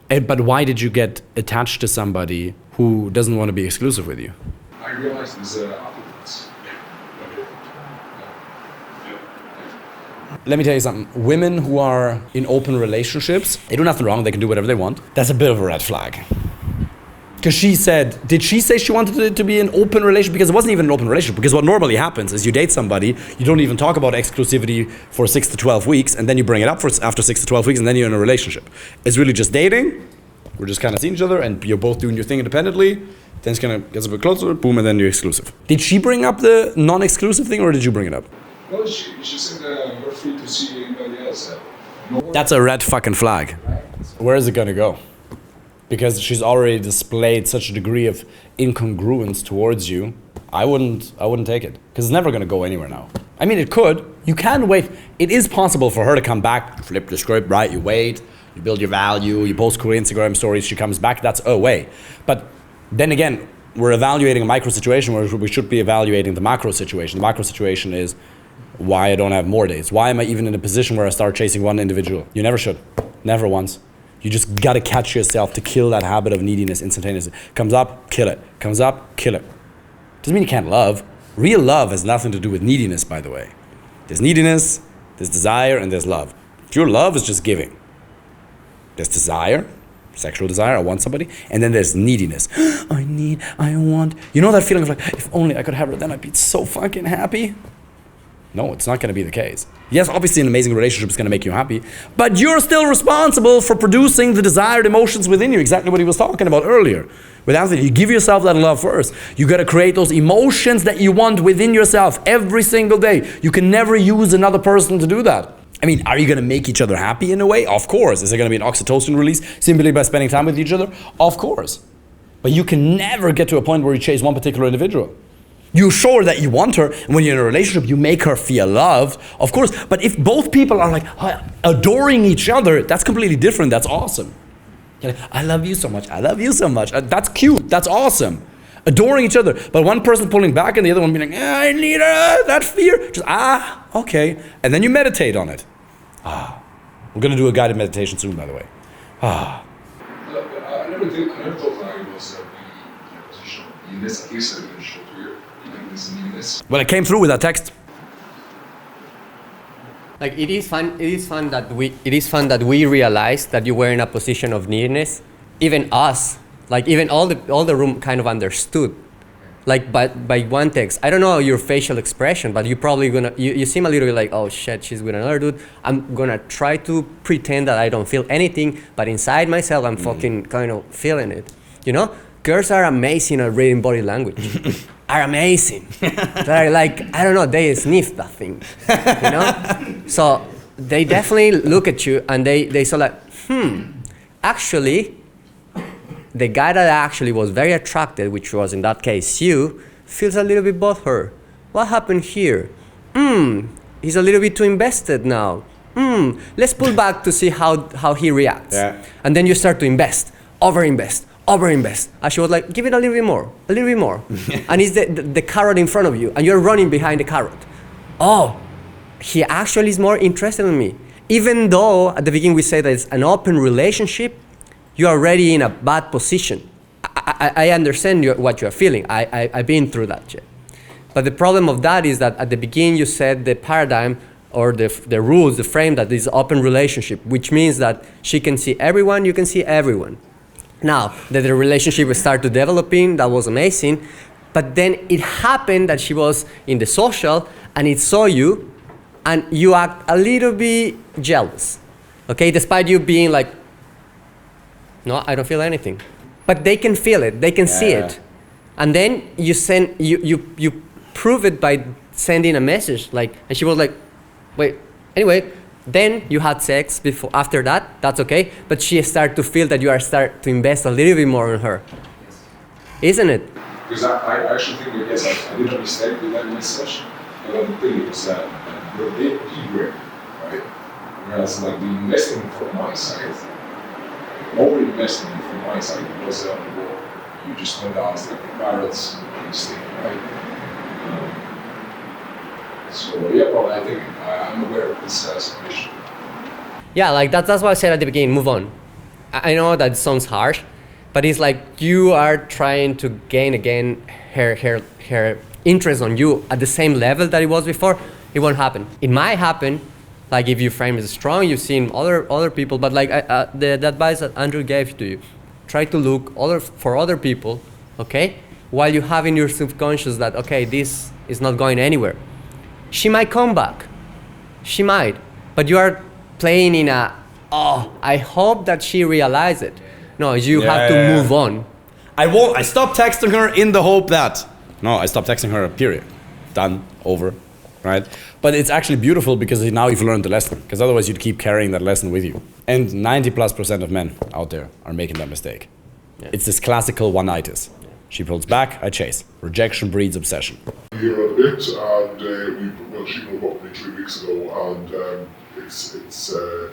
But why did you get attached to somebody who doesn't want to be exclusive with you? I realized this afterwards. Let me tell you something. Women who are in open relationships, they do nothing wrong. They can do whatever they want. That's a bit of a red flag. Because did she say she wanted it to be an open relationship? Because it wasn't even an open relationship. Because what normally happens is you date somebody, you don't even talk about exclusivity for 6 to 12 weeks, and then you bring it up after 6 to 12 weeks, and then you're in a relationship. It's really just dating. We're just kind of seeing each other, and you're both doing your thing independently. Then it's kind of gets a bit closer, boom, and then you're exclusive. Did she bring up the non-exclusive thing, or did you bring it up? No, she said you're free to see anybody else. That's a red fucking flag. Where is it gonna go? Because she's already displayed such a degree of incongruence towards you. I wouldn't take it. Because it's never gonna go anywhere now. I mean, it could. You can wait. It is possible for her to come back, flip the script, right? You wait, you build your value, you post cool Instagram stories, she comes back, that's a way. But then again, we're evaluating a micro situation where we should be evaluating the macro situation. The macro situation is why I don't have more dates. Why am I even in a position where I start chasing one individual? You never should. Never once. You just gotta catch yourself to kill that habit of neediness instantaneously. Comes up, kill it. Comes up, kill it. Doesn't mean you can't love. Real love has nothing to do with neediness, by the way. There's neediness, there's desire, and there's love. Pure love is just giving. There's desire, sexual desire, I want somebody, and then there's neediness. I want. You know that feeling of like, if only I could have her, then I'd be so fucking happy? No, it's not gonna be the case. Yes, obviously an amazing relationship is gonna make you happy, but you're still responsible for producing the desired emotions within you, exactly what he was talking about earlier. With Anthony, you give yourself that love first. You gotta create those emotions that you want within yourself every single day. You can never use another person to do that. I mean, are you gonna make each other happy in a way? Of course. Is there gonna be an oxytocin release simply by spending time with each other? Of course. But you can never get to a point where you chase one particular individual. You're sure that you want her, and when you're in a relationship, you make her feel loved, of course. But if both people are like adoring each other, that's completely different. That's awesome. You're like, I love you so much. I love you so much. That's cute. That's awesome. Adoring each other, but one person pulling back and the other one being like, I need that fear. Just okay, and then you meditate on it. We're gonna do a guided meditation soon, by the way. I never thought that I was in a position in this, at least in the short period. Well, it came through with that text. Like it is fun that we realize that you were in a position of neediness. Even us Like even all the room kind of understood. Like by one text. I don't know your facial expression, but you probably you seem a little bit like, oh shit, she's with another dude. I'm gonna try to pretend that I don't feel anything, but inside myself I'm fucking kind of feeling it. You know? Girls are amazing at reading body language. Are amazing. They're like, I don't know, they sniff that thing. You know? So they definitely look at you and they say like, actually, the guy that actually was very attracted, which was in that case you, feels a little bit butthurt. What happened here? He's a little bit too invested now. Let's pull back to see how he reacts. Yeah. And then you start to overinvest. And she was like, give it a little bit more. And it's the carrot in front of you, and you're running behind the carrot. Oh, he actually is more interested in me. Even though at the beginning we say that it's an open relationship, you're already in a bad position. I understand what you're feeling. I've been through that shit. But the problem of that is that at the beginning you set the paradigm or the rules, the frame that is open relationship, which means that she can see everyone, you can see everyone. Now that the relationship started developing, that was amazing. But then it happened that she was in the social and it saw you and you act a little bit jealous. Okay, despite you being like, no, I don't feel anything. But they can feel it, they can see it. And then you prove it by sending a message, like, and she was like, wait, anyway, then you had sex before, after that, that's okay, but she started to feel that you start to invest a little bit more in her. Isn't it? Because I actually think that, yes, I did a mistake with that message, but I think it was a big break, right? Whereas like the investing from my side, over-investing from my side, was you just went out like the parrots instinct, right? So yeah, probably I think I'm aware of this situation. Yeah, like that's why I said at the beginning, move on. I know that sounds harsh, but it's like you are trying to gain again her interest on you at the same level that it was before. It won't happen. It might happen, like if your frame is strong, you've seen other people, but like the advice that Andrew gave to you, try to look for other people, okay? While you have in your subconscious that, okay, this is not going anywhere. She might come back. She might. But you are playing in I hope that she realizes it. No, you have to move on. I stopped texting her in the hope that... No, I stopped texting her, period. Done, over, right? But it's actually beautiful because now you've learned the lesson. Because otherwise you'd keep carrying that lesson with you. And 90+% of men out there are making that mistake. Yeah. It's this classical one-itis. She pulls back, I chase. Rejection breeds obsession. Here a bit, and she broke up with me 3 weeks ago, and it's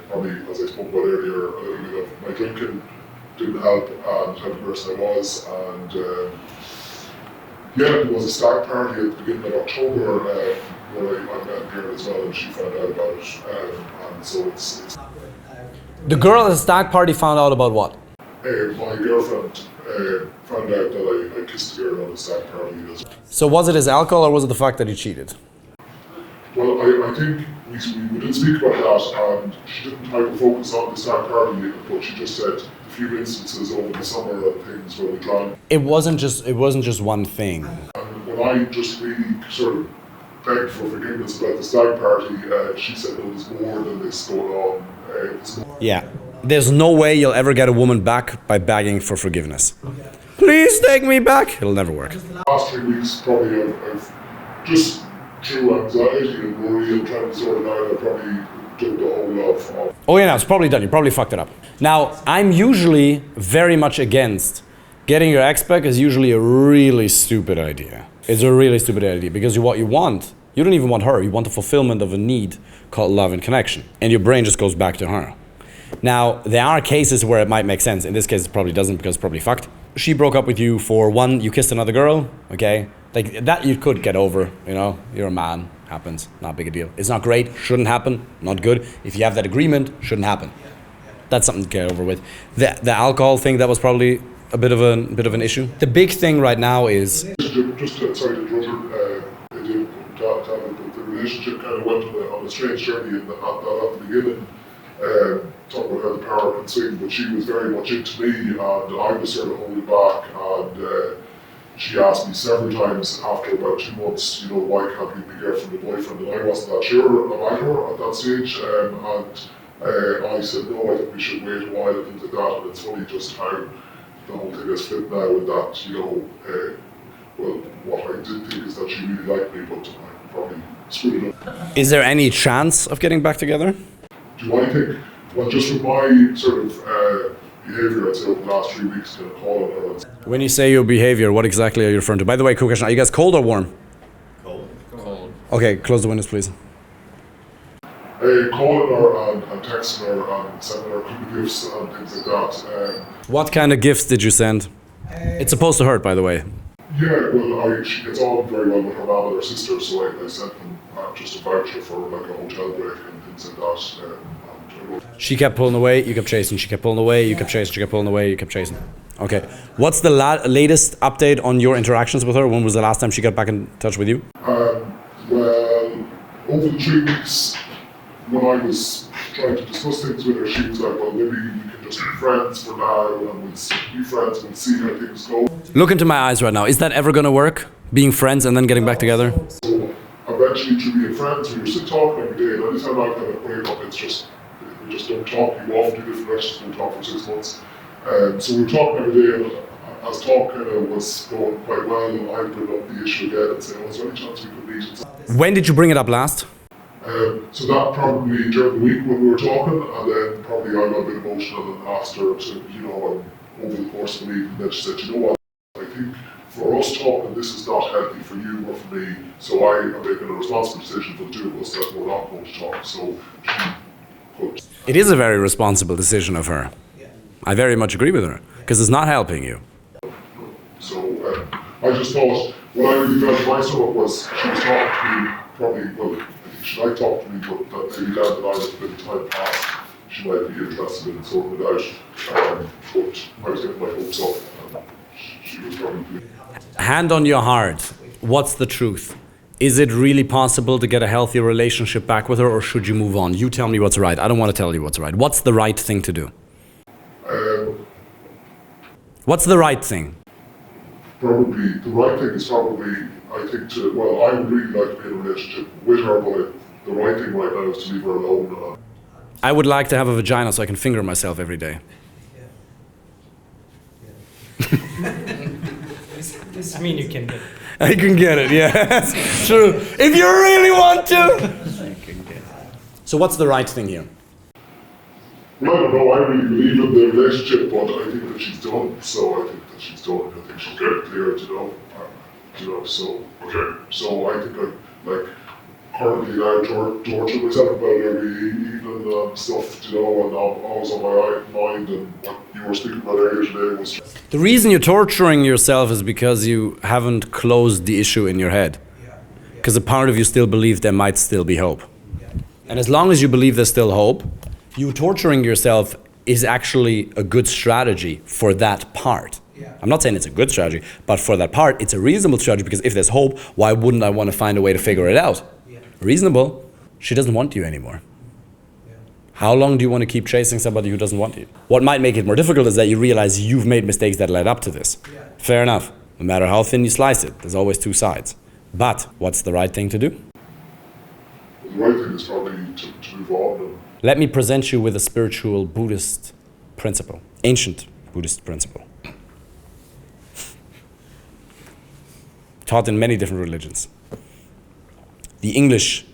probably, as I spoke about earlier, a little bit of my drinking didn't help, and how the person I was, and there was a stag party at the beginning of October where I met a girl as well, and she found out about it, and so it's The girl at the stag party found out about what? My girlfriend found out that I kissed a girl on the stag party. So was it his alcohol or was it the fact that he cheated? Well, I think we did speak about that, and she didn't hyper-focus on the stag party, but she just said a few instances over the summer of things where we drank. It wasn't just one thing. And when I just really sort of begged for forgiveness about the stag party, she said there was more than this going on. Yeah. There's no way you'll ever get a woman back by begging for forgiveness. Please take me back. It'll never work. The last 3 weeks probably I've just through anxiety and worry and trying to sort it out, I probably did the whole lot of... Oh yeah, no, it's probably done. You probably fucked it up. Now, I'm usually very much against getting your ex back is usually a really stupid idea. It's a really stupid idea because what you want, you don't even want her. You want the fulfillment of a need called love and connection. And your brain just goes back to her. Now, there are cases where it might make sense. In this case, it probably doesn't because it's probably fucked. She broke up with you for one, you kissed another girl, okay? Like, that you could get over, you know? You're a man, happens, not big a deal. It's not great, shouldn't happen, not good. If you have that agreement, shouldn't happen. That's something to get over with. The alcohol thing, that was probably a bit of an issue. The big thing right now is... Sorry to interrupt, but the relationship kind of went on a strange journey at the beginning. talk about how the power can swing, but she was very much into me, and I was sort of holding back, and she asked me several times after about 2 months, why can't we be girlfriend and boyfriend, and I wasn't that sure about her at that stage, and I said, no, I think we should wait a while and things like that, and it's funny just how the whole thing has flipped now, and that, well, what I did think is that she really liked me, but I probably screwed it up. Is there any chance of getting back together? Do I think, well, just with my sort of behaviour, I'd say over the last 3 weeks, kind of calling her. When you say your behavior, what exactly are you referring to? By the way, quick question, are you guys cold or warm? Cold. Okay, close the windows, please. Calling her and texting her and sending her couple gifts and things like that. What kind of gifts did you send? It's supposed to hurt, by the way. Yeah, well, she gets on very well with her mom and her sister, so I sent them just a voucher for like a hotel break and things like that. She kept pulling away, you kept chasing. She kept pulling away, you kept chasing. She kept pulling away, you kept chasing. Okay. What's the latest update on your interactions with her? When was the last time she got back in touch with you? Well, over the 3 weeks, when I was trying to discuss things with her, she was like, well, maybe we can just be friends for now, and we'll be friends and we'll see how things go. Look into my eyes right now. Is that ever going to work? Being friends and then getting back together? So eventually, to being friends, we were still talking every day, and anytime I've had a breakup, it's just, we just don't talk. You go off in different directions, we talk for 6 months. So we were talking every day, and as talk kind of was going quite well, I bring up the issue again and say, oh, is there any chance we could meet? When did you bring it up last? So that probably during the week when we were talking, and then probably I got a bit emotional and asked her to, over the course of the week, and then she said, you know what, I think for us talking, this is not healthy for you or for me, so I am making a responsible decision for the two of us that we're not going to talk. So it is a very responsible decision of her. I very much agree with her, because it's not helping you. So I just thought, what I really felt in my stomach was she was talking to me, probably, well, I think she might talk to me, but that maybe down the line as a bit of time passed, she might be interested in sorting it out. But I was getting my hopes up, and she was probably... Hand on your heart, what's the truth? Is it really possible to get a healthy relationship back with her, or should you move on? You tell me what's right. I don't want to tell you what's right. What's the right thing to do? What's the right thing? Probably, the right thing is probably, I think, I would really like to be in a relationship with her, but the right thing right now is to leave her alone. I would like to have a vagina so I can finger myself every day. This means you can get it. I can get it, yes. True. If you really want to. I can get it. So what's the right thing here? Well, I don't know, I really believe in the relationship, but I think that she's done, so I think that she's done. I think she'll get it clear, so, okay. So I think I, currently now torture myself about it every evening and stuff, and I'm always on my mind, and what you were speaking about earlier today was... The reason you're torturing yourself is because you haven't closed the issue in your head. Because a part of you still believes there might still be hope. And as long as you believe there's still hope, you torturing yourself is actually a good strategy for that part. I'm not saying it's a good strategy, but for that part, it's a reasonable strategy, because if there's hope, why wouldn't I want to find a way to figure it out? Reasonable. She doesn't want you anymore. How long do you want to keep chasing somebody who doesn't want you? What might make it more difficult is that you realize you've made mistakes that led up to this. Fair enough. No matter how thin you slice it, there's always two sides. But what's the right thing to do? The right thing is probably to move on. Let me present you with a spiritual Buddhist principle, ancient Buddhist principle. Taught in many different religions. The English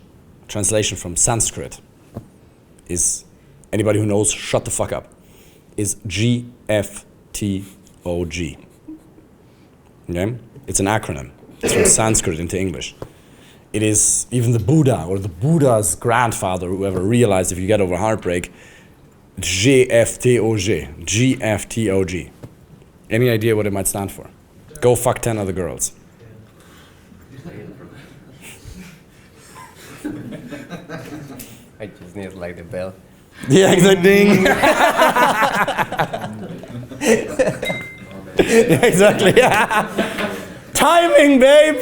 translation from Sanskrit is, anybody who knows, shut the fuck up, is GFTOG. Okay? It's an acronym. It's from Sanskrit into English. It is even the Buddha, or the Buddha's grandfather, whoever realized if you get over heartbreak, GFTOG. GFTOG. Any idea what it might stand for? Go fuck 10 other girls. I just need like the bell. Yeah, exactly. Yeah, exactly. Yeah. Timing, babe.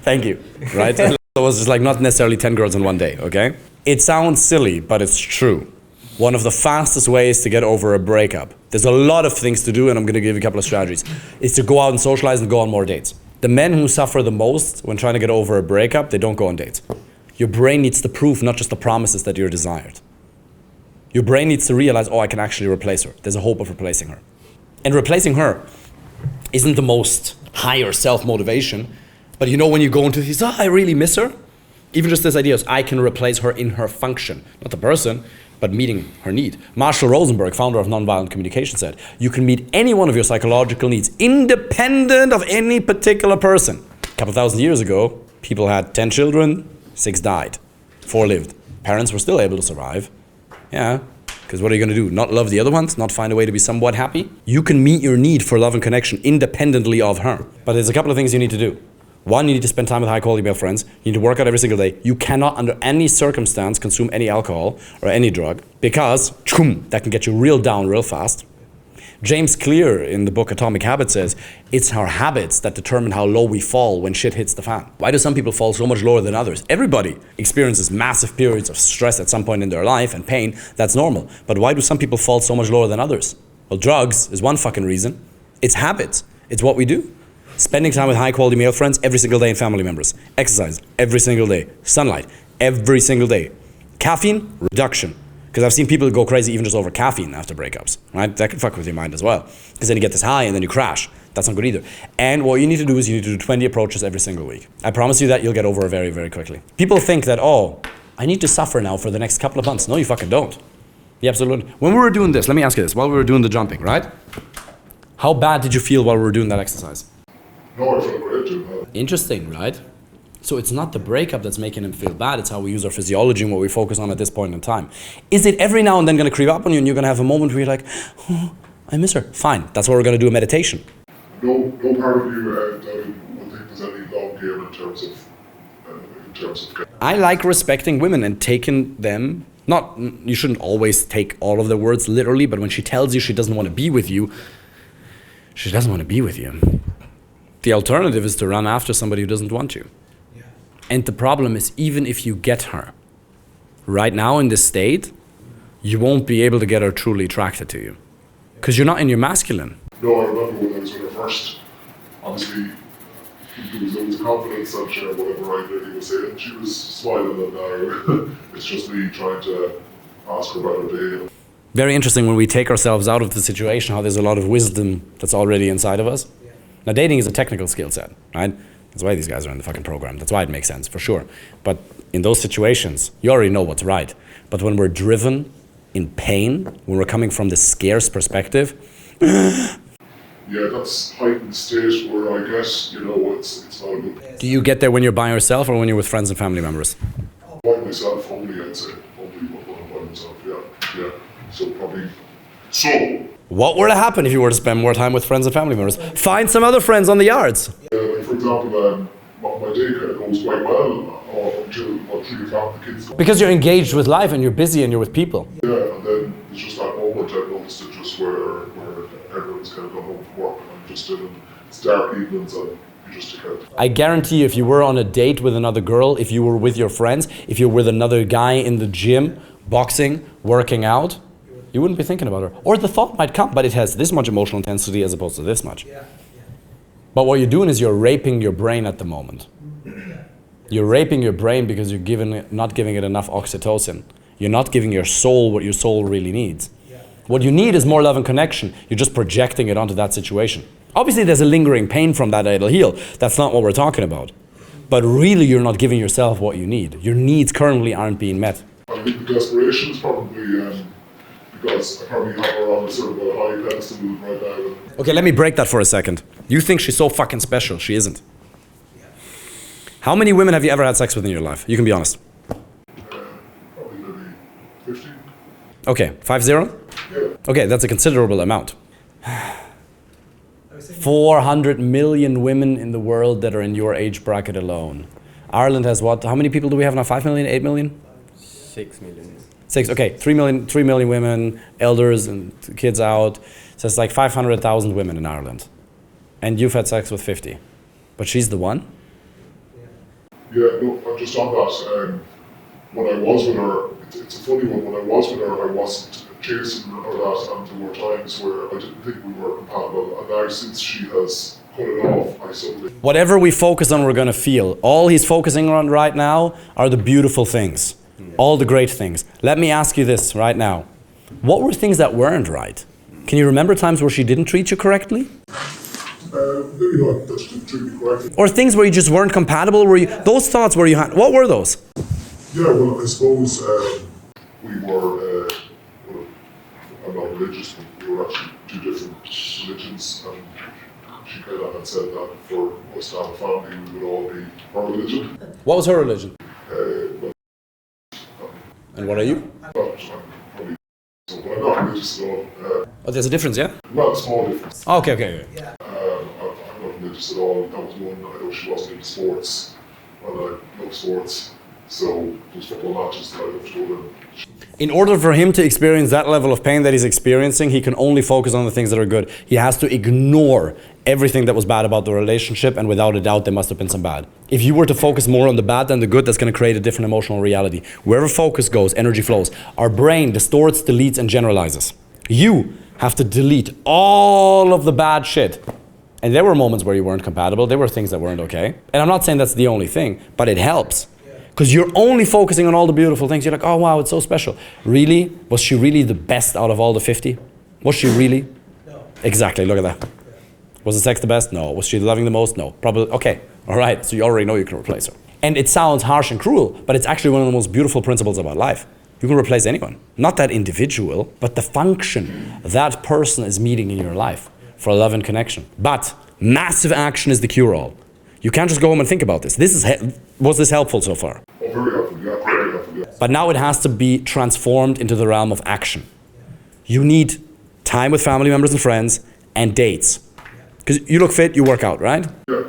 Thank you. Right? It was just like not necessarily 10 girls in one day, okay? It sounds silly, but it's true. One of the fastest ways to get over a breakup, there's a lot of things to do, and I'm going to give you a couple of strategies, is to go out and socialize and go on more dates. The men who suffer the most when trying to get over a breakup, they don't go on dates. Your brain needs the proof, not just the promises that you're desired. Your brain needs to realize, oh, I can actually replace her. There's a hope of replacing her. And replacing her isn't the most higher self-motivation, but you know when you go into this, I really miss her. Even just this idea is, I can replace her in her function. Not the person, but meeting her need. Marshall Rosenberg, founder of Nonviolent Communication, said, you can meet any one of your psychological needs, independent of any particular person. A couple thousand years ago, people had 10 children, 6 died, 4 lived. Parents were still able to survive. Yeah, because what are you going to do? Not love the other ones? Not find a way to be somewhat happy? You can meet your need for love and connection independently of her. But there's a couple of things you need to do. One, you need to spend time with high-quality male friends. You need to work out every single day. You cannot, under any circumstance, consume any alcohol or any drug because that can get you real down real fast. James Clear, in the book Atomic Habits, says, it's our habits that determine how low we fall when shit hits the fan. Why do some people fall so much lower than others? Everybody experiences massive periods of stress at some point in their life and pain. That's normal. But why do some people fall so much lower than others? Well, drugs is one fucking reason. It's habits. It's what we do. Spending time with high-quality male friends every single day and family members. Exercise every single day. Sunlight every single day. Caffeine reduction. Because I've seen people go crazy even just over caffeine after breakups, right? That can fuck with your mind as well. Because then you get this high and then you crash. That's not good either. And what you need to do is you need to do 20 approaches every single week. I promise you that you'll get over it very, very quickly. People think that, oh, I need to suffer now for the next couple of months. No, you fucking don't. Yeah, absolutely. When we were doing this, let me ask you this, while we were doing the jumping, right? How bad did you feel while we were doing that exercise? No, I felt great doing that. Interesting, right? So it's not the breakup that's making him feel bad, it's how we use our physiology and what we focus on at this point in time. Is it every now and then going to creep up on you and you're going to have a moment where you're like, oh, I miss her? Fine, that's what we're going to do a meditation. No part of you that would think there's any long game in terms of I like respecting women and taking them, not, you shouldn't always take all of their words literally, but when she tells you she doesn't want to be with you, she doesn't want to be with you. The alternative is to run after somebody who doesn't want you. And the problem is, even if you get her, right now in this state, you won't be able to get her truly attracted to you. Because you're not in your masculine. No, I remember when I was with her first, obviously, there was loads of confidence and sharing whatever I really was saying. She was smiling and now it's just me trying to ask her about her day. Very interesting when we take ourselves out of the situation, how there's a lot of wisdom that's already inside of us. Now, dating is a technical skill set, right? That's why these guys are in the fucking program. That's why it makes sense, for sure. But in those situations, you already know what's right. But when we're driven in pain, when we're coming from the scarce perspective, yeah, that's heightened state where I guess, it's not a good. Do you get there when you're by yourself or when you're with friends and family members? By myself only, I'd say. Only when I'm by myself, yeah. So probably. So. What were to happen if you were to spend more time with friends and family members? Find some other friends on the yards. Like for example, my day kind of goes quite well until about 3 o'clock the kids go. Because you're engaged with life and you're busy and you're with people. Yeah, and then it's just that moment I've noticed it just where everyone's kind of gone home from work and I'm just in it's dark evenings and you just take out. I guarantee you, if you were on a date with another girl, if you were with your friends, if you were with another guy in the gym, boxing, working out, you wouldn't be thinking about her. Or the thought might come, but it has this much emotional intensity as opposed to this much. But what you're doing is you're raping your brain at the moment. You're raping your brain because you're not giving it enough oxytocin. You're not giving your soul what your soul really needs. What you need is more love and connection. You're just projecting it onto that situation. Obviously there's a lingering pain from that it'll heal. That's not what we're talking about. But really you're not giving yourself what you need. Your needs currently aren't being met. I think the desperation is probably because I probably have her on a sort of a high pedestal right now. Okay, let me break that for a second. You think she's so fucking special. She isn't. How many women have you ever had sex with in your life? You can be honest. Probably maybe 50. Okay, 50? Yeah. Okay, that's a considerable amount. 400 million women in the world that are in your age bracket alone. Ireland has what? How many people do we have now? 5 million, 8 million? 6 million. 6, okay, 3 million women, elders and kids out. So it's like 500,000 women in Ireland. And you've had sex with 50. But she's the one? Yeah, no, just on that, when I was with her, it's a funny one. When I was with her, I wasn't chasing her that, and there were times where I didn't think we were compatible. And now, since she has cut it off, I suddenly. Whatever we focus on, we're gonna feel. All he's focusing on right now are the beautiful things, all the great things. Let me ask you this right now. What were things that weren't right? Can you remember times where she didn't treat you correctly? Maybe not that she didn't treat me correctly. Or things where you just weren't compatible? Those thoughts where you had, what were those? Yeah, well, I suppose we were, well, I'm not religious, but we were actually two different religions, and she kind of had said that for us to have a family, we would all be our religion. What was her religion? Well, And what are you? probably, so, but I'm not religious at all. Oh, there's a difference, yeah? Well, a small difference. Oh, okay. I'm not religious at all. That was one. I know she wasn't into sports, and I love sports. So those football matches that I love to go to. In order for him to experience that level of pain that he's experiencing, he can only focus on the things that are good. He has to ignore everything that was bad about the relationship, and without a doubt, there must have been some bad. If you were to focus more on the bad than the good, that's going to create a different emotional reality. Wherever focus goes, energy flows. Our brain distorts, deletes, and generalizes. You have to delete all of the bad shit. And there were moments where you weren't compatible. There were things that weren't okay. And I'm not saying that's the only thing, but it helps. Because you're only focusing on all the beautiful things. You're like, oh wow, it's so special. Really? Was she really the best out of all the 50? Was she really? No. Exactly, look at that. Was the sex the best? No. Was she loving the most? No. Probably, okay. All right, so you already know you can replace her. And it sounds harsh and cruel, but it's actually one of the most beautiful principles about life. You can replace anyone. Not that individual, but the function that person is meeting in your life for love and connection. But massive action is the cure-all. You can't just go home and think about this. Was this helpful so far? Oh, very helpful, yeah, very helpful, yeah. But now it has to be transformed into the realm of action. You need time with family members and friends and dates. Because you look fit, you work out, right? Yeah.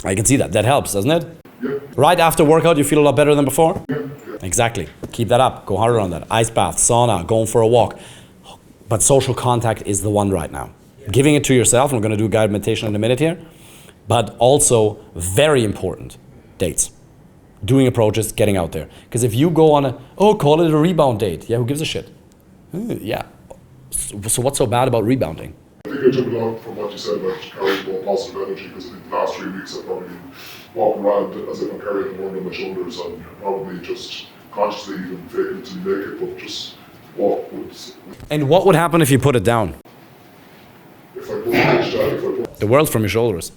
I can see that. That helps, doesn't it? Yeah. Right after workout, you feel a lot better than before? Yeah. Exactly. Keep that up. Go harder on that. Ice bath, sauna, going for a walk. But social contact is the one right now. Giving it to yourself, and we're going to do guided meditation in a minute here, but also very important, dates. Doing approaches, getting out there. Because if you go on call it a rebound date. Yeah, who gives a shit? Yeah. So what's so bad about rebounding? I think I took a lot from what you said about carrying more positive energy, because I think the last 3 weeks I've probably been walking around as if I'm carrying the world on my shoulders, and probably just consciously even faking it till you make it, but just walk with. And what would happen if you put it down? If I put it down, The world from your shoulders.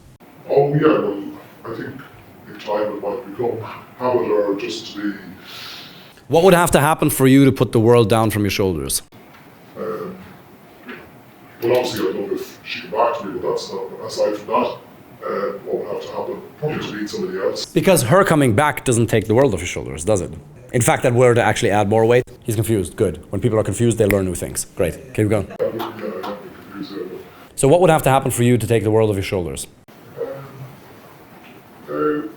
Oh yeah, well, I think in time it might become habit or just to be. What would have to happen for you to put the world down from your shoulders? Well, obviously, I'd love if she came back to me, but that's not. Aside from that, what would have to happen? Probably to meet somebody else. Because her coming back doesn't take the world off your shoulders, does it? In fact, that were to actually add more weight. He's confused. Good. When people are confused, they learn new things. Great. Keep going. Yeah, I'm confused. So what would have to happen for you to take the world off your shoulders? Well,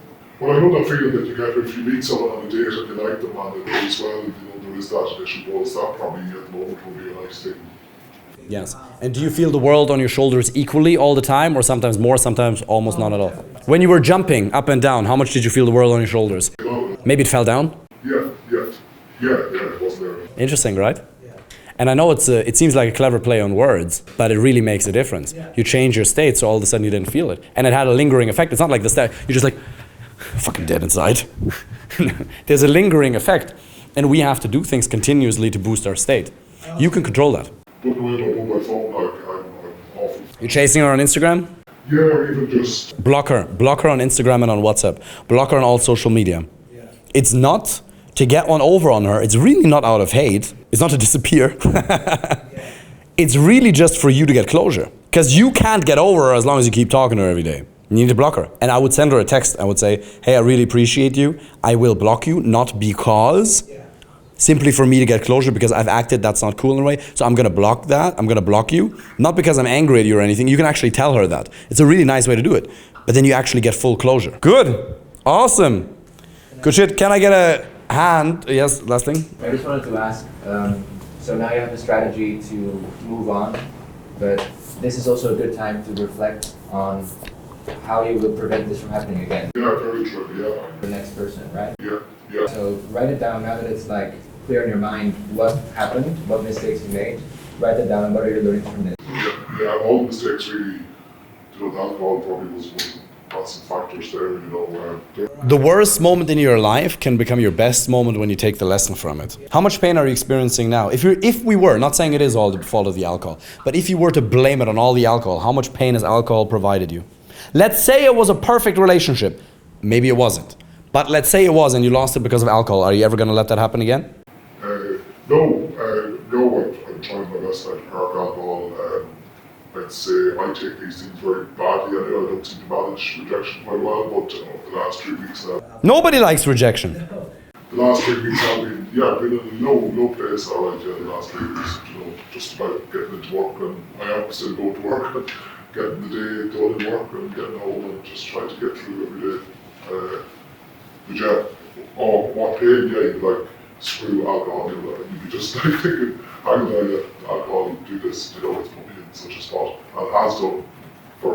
I know that feeling that you get if you meet someone on a date and you like them and it goes well, there is that initial buzz. That probably at the moment would be a nice thing. Yes. And do you feel the world on your shoulders equally all the time, or sometimes more, sometimes almost none at all? When you were jumping up and down, how much did you feel the world on your shoulders? Maybe it fell down? Yeah, it wasn't there. Interesting, right? And I know it seems like a clever play on words, but it really makes a difference. You change your state, so all of a sudden you didn't feel it. And it had a lingering effect. It's not like the state, you're just like, fucking dead inside. There's a lingering effect, and we have to do things continuously to boost our state. You can control that. Looking away my phone, I'm awful. You're chasing her on Instagram? Yeah, or even just. Block her on Instagram and on WhatsApp. Block her on all social media. It's not to get one over on her. It's really not out of hate. It's not to disappear. It's really just for you to get closure. Because you can't get over her as long as you keep talking to her every day. You need to block her. And I would send her a text. I would say, hey, I really appreciate you. I will block you, not because, simply for me to get closure, because I've acted that's not cool in a way. So I'm gonna block that. I'm gonna block you. Not because I'm angry at you or anything. You can actually tell her that. It's a really nice way to do it. But then you actually get full closure. Good. Awesome. Good shit. Can I get a hand? Yes, last thing. I just wanted to ask, so now you have a strategy to move on, but this is also a good time to reflect on how you will prevent this from happening again. Yeah, very true, yeah. The next person, right? Yeah. So write it down now that it's like clear in your mind what happened, what mistakes you made, write it down and what are you learning from it. Yeah, all the mistakes really, you know, the alcohol probably was one of some factors there, you know. The worst moment in your life can become your best moment when you take the lesson from it. How much pain are you experiencing now? If we were, not saying it is all the fault of the alcohol, but if you were to blame it on all the alcohol, how much pain has alcohol provided you? Let's say it was a perfect relationship. Maybe it wasn't. But let's say it was and you lost it because of alcohol. Are you ever going to let that happen again? No, I'm trying my best not to harm alcohol. I'd say I take these things very badly. I don't seem to manage rejection quite well, but the last 3 weeks now. Nobody likes rejection. The last 3 weeks I've been in a low place, alright, the last 3 weeks, you know, just about getting into work, and I am still going to work, and getting the day done in work, and getting home, and just trying to get through every day. But yeah, what pain, yeah, you'd like, screw alcohol, you know, you'd be just like thinking, how can I let alcohol do this, you know, it's put me in such a spot, and it has done for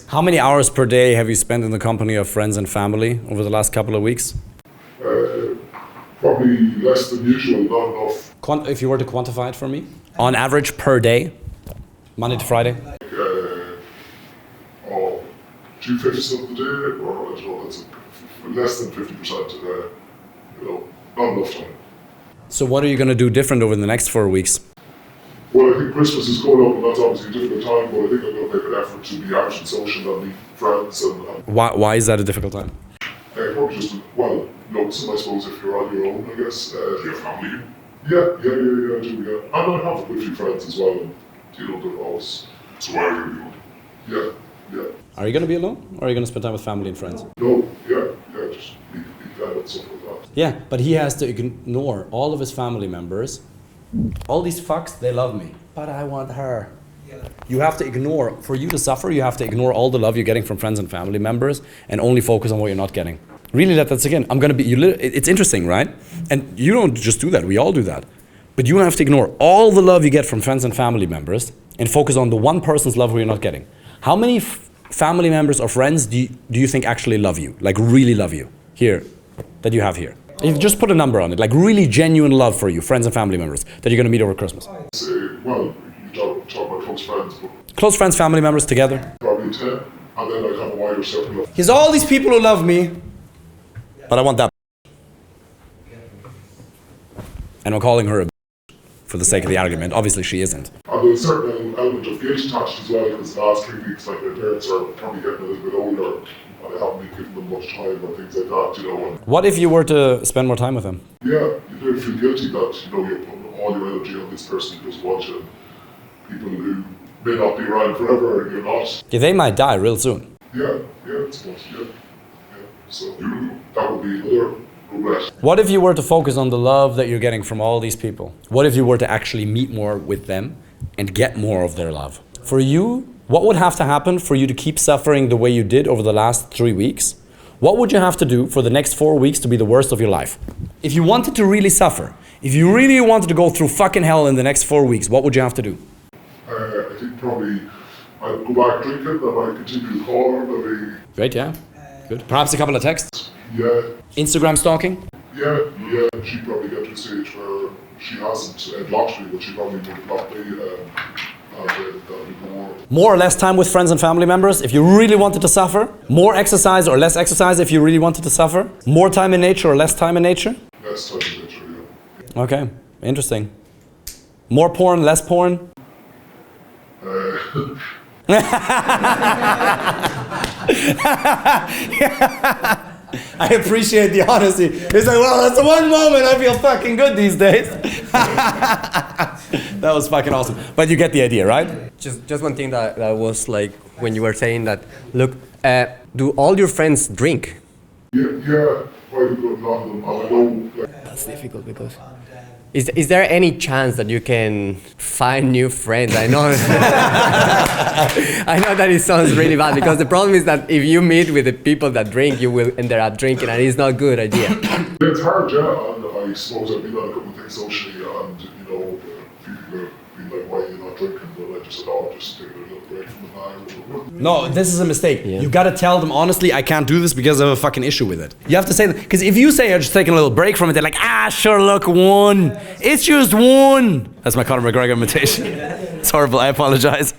How many hours per day have you spent in the company of friends and family over the last couple of weeks? Probably less than usual, not enough. If you were to quantify it for me? On average per day? Monday to Friday? 2/5 of the day, or I don't know, that's less than 50% a day, you know, not enough time. So what are you going to do different over the next 4 weeks? Well, I think Christmas is coming up, and that's obviously a difficult time, but I think I'm going to make an effort to be out and social and meet friends. And Why is that a difficult time? Probably just, well, lonesome, I suppose, if you're on your own, I guess. Your family? Yeah, I do, yeah. And I have a few friends as well, and, you know, they're always... So why are you alone? Yeah. Are you going to be alone, or are you going to spend time with family and friends? No, yeah, just meet them and stuff like that. Yeah, but he has to ignore all of his family members. All these fucks, they love me, but I want her. You have to ignore, for you to suffer, you have to ignore all the love you're getting from friends and family members and only focus on what you're not getting. Really let that sink in. It's interesting, right? And you don't just do that, we all do that. But you have to ignore all the love you get from friends and family members and focus on the one person's love who you're not getting. How many family members or friends do you think actually love you? Like really love you here, that you have here? If you just put a number on it, like really genuine love for you, friends and family members, that you're going to meet over Christmas. Well, you talk about close friends, but... Close friends, family members together? Probably 10, and then I'd have a wider circle of... Here's all these people who love me, but I want that. And I'm calling her a for the sake of the argument. Obviously she isn't. And there's a certain element of guilt attached as well, because the last 3 weeks, like, my parents are probably getting a little bit older, and I haven't been giving them much time and things like that, you know. And what if you were to spend more time with them? yeah, you do feel guilty that, you know, you're putting all your energy on this person who doesn't want you, people who may not be around forever, and you're not. Yeah, they might die real soon. Yeah, it's not, yeah. So that would be another regret. What if you were to focus on the love that you're getting from all these people? What if you were to actually meet more with them and get more of their love? For you, what would have to happen for you to keep suffering the way you did over the last 3 weeks? What would you have to do for the next 4 weeks to be the worst of your life? If you wanted to really suffer, if you really wanted to go through fucking hell in the next 4 weeks, what would you have to do? I think probably I'd go back drinking, and I'd continue to call her, maybe... Great, yeah. Good. Perhaps a couple of texts? Yeah. Instagram stalking? Yeah, she'd probably get to a stage where she hasn't blocked me, but she probably would block me, and that'd be more... More or less time with friends and family members if you really wanted to suffer? More exercise or less exercise if you really wanted to suffer? More time in nature or less time in nature? Less time in nature, yeah. Okay, interesting. More porn, less porn? I appreciate the honesty. It's like, well, that's the one moment I feel fucking good these days. That was fucking awesome. But you get the idea, right? Just one thing that was like when you were saying that, look, do all your friends drink? Yeah, quite a good lot of them. I know, like... That's difficult because... Is there any chance that you can find new friends? I know I know that it sounds really bad because the problem is that if you meet with the people that drink, you will end up drinking and it's not a good idea. It's hard, yeah, and I suppose I've been on a couple of things socially and, you know, people being like, why are you not drinking? But I just said, oh, I'm just taking a little break from the bar. No, this is a mistake. You gotta tell them, honestly, I can't do this because I have a fucking issue with it. You have to say that, because if you say you're just taking a little break from it, they're like, sure, look, one. It's just one. That's my Conor McGregor imitation. It's horrible, I apologize.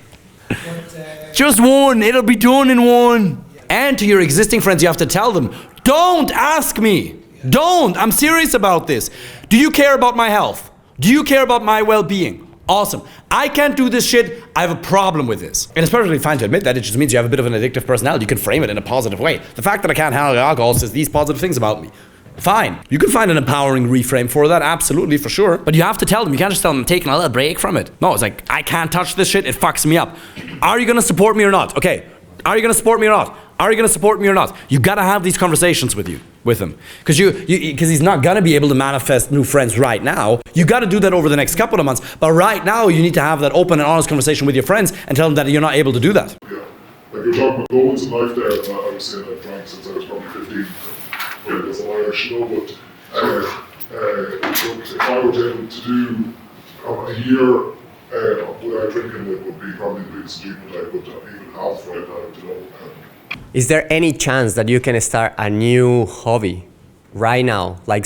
Just one, it'll be done in one. And to your existing friends, you have to tell them, don't ask me. Don't, I'm serious about this. Do you care about my health? Do you care about my well-being? Awesome. I can't do this shit. I have a problem with this. And it's perfectly fine to admit that. It just means you have a bit of an addictive personality. You can frame it in a positive way. The fact that I can't handle alcohol says these positive things about me. Fine. You can find an empowering reframe for that, absolutely, for sure. But you have to tell them. You can't just tell them I'm taking a little break from it. No, it's like, I can't touch this shit. It fucks me up. Are you gonna support me or not? Okay. Are you gonna support me or not? Are you gonna support me or not? You gotta have these conversations with him. Because he's not gonna be able to manifest new friends right now. You gotta do that over the next couple of months. But right now, you need to have that open and honest conversation with your friends and tell them that you're not able to do that. Yeah. Like you're talking about moments in life there, and I was saying I've drank since I was probably 15. But as an Irish, but if I were able to do a year without drinking, it would be probably the biggest achievement I would even have right now, Is there any chance that you can start a new hobby right now? Like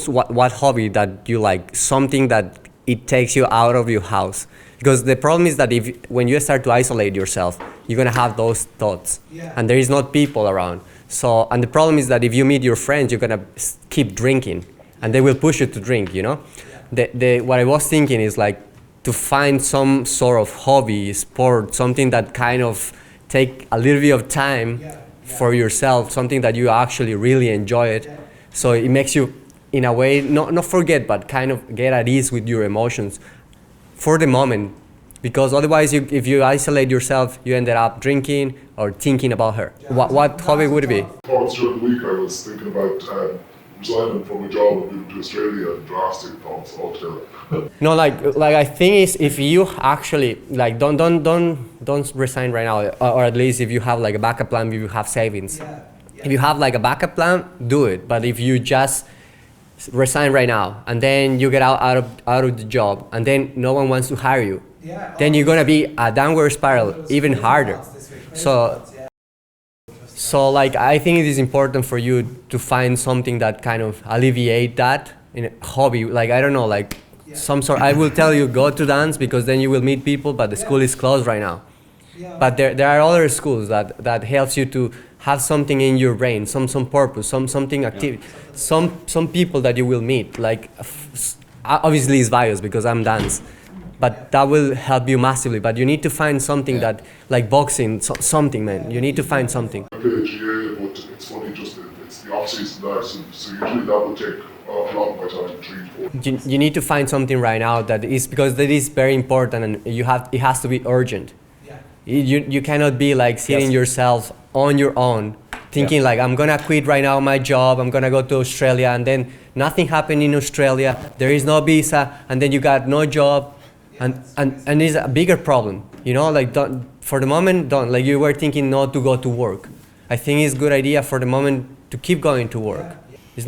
what hobby that you like, something that it takes you out of your house? Because the problem is that when you start to isolate yourself, you're gonna have those thoughts, and there is not people around. So, and the problem is that if you meet your friends, you're gonna keep drinking, and they will push you to drink. You know, what I was thinking is like to find some sort of hobby, sport, something that kind of take a little bit of time for yourself, something that you actually really enjoy it. So it makes you, in a way, not forget, but kind of get at ease with your emotions for the moment. Because otherwise, if you isolate yourself, you ended up drinking or thinking about her. What hobby would it be? Thoughts during the week, I was thinking about resigning from a job and moving to Australia, and drastic thoughts altogether. No, like I think is if you actually like don't resign right now, or at least if you have like a backup plan, if you have savings. If you have like a backup plan, do it. But if you just resign right now and then you get out of the job and then no one wants to hire you, then you're gonna be a downward spiral, even harder. So like I think it is important for you to find something that kind of alleviate that in a hobby. Like I don't know, like some sort. I will tell you go to dance because then you will meet people, but the school is closed right now. But there are other schools that helps you to have something in your brain, some purpose, something activity, some people that you will meet. Like obviously it's biased because I'm dance, but that will help you massively. But you need to find something that, like boxing, something, man. You need to find something. I play GA, but it's funny, just it's the off-season there, so usually that would take a lot of my time, 3 to 4. You need to find something right now that is, because that is very important, and it has to be urgent. You cannot be like sitting yourself on your own, thinking like I'm gonna quit right now my job, I'm gonna go to Australia, and then nothing happened in Australia, there is no visa, and then you got no job, and it's a bigger problem. You know, like for the moment, like you were thinking not to go to work. I think it's a good idea for the moment to keep going to work. It's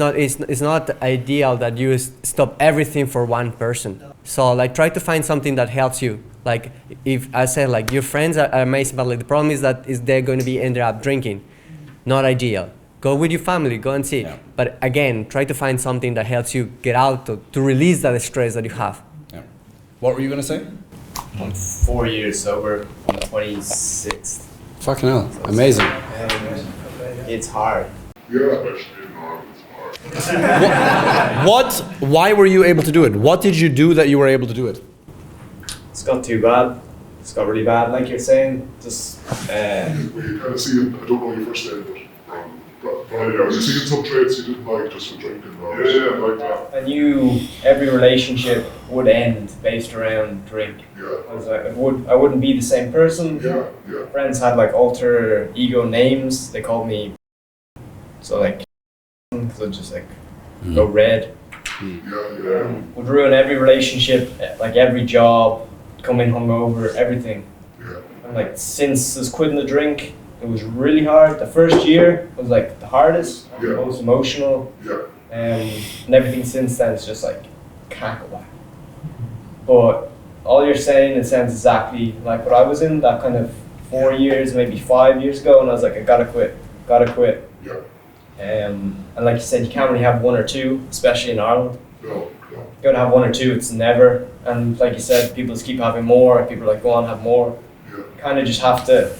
not ideal that you stop everything for one person. So like try to find something that helps you. Like if I said like your friends are amazing, but like the problem is that they're going to be ended up drinking. Not ideal. Go with your family, go and see. But again, try to find something that helps you get out to release that stress that you have. What were you gonna say? I'm 4 years sober on the 26th. Fucking hell, amazing. It's hard. Yeah, especially in Ireland, it's hard. Why were you able to do it? What did you do that you were able to do it? It's got too bad. It's got really bad, like you're saying. Just Well, you kind of see it, I don't know your first day, but I was seeing some traits you didn't like just for drinking. Like that. I knew every relationship would end based around drink. I was like, I wouldn't be the same person. Friends had like alter ego names. They called me, so like, because I'd just like go red. Would ruin every relationship, like every job, come in hungover, everything. And like since I was quitting the drink, it was really hard. The first year was like the hardest, the most emotional, and everything since then is just like can't go back. But all you're saying, it sounds exactly like what I was in, that kind of 4 years, maybe 5 years ago, and I was like, I gotta quit. Yeah. And like you said, you can't really have one or two, especially in Ireland. No. You gotta have one or two, it's never. And like you said, people just keep having more, people are like, go on, have more. Yeah. Kind of just have to,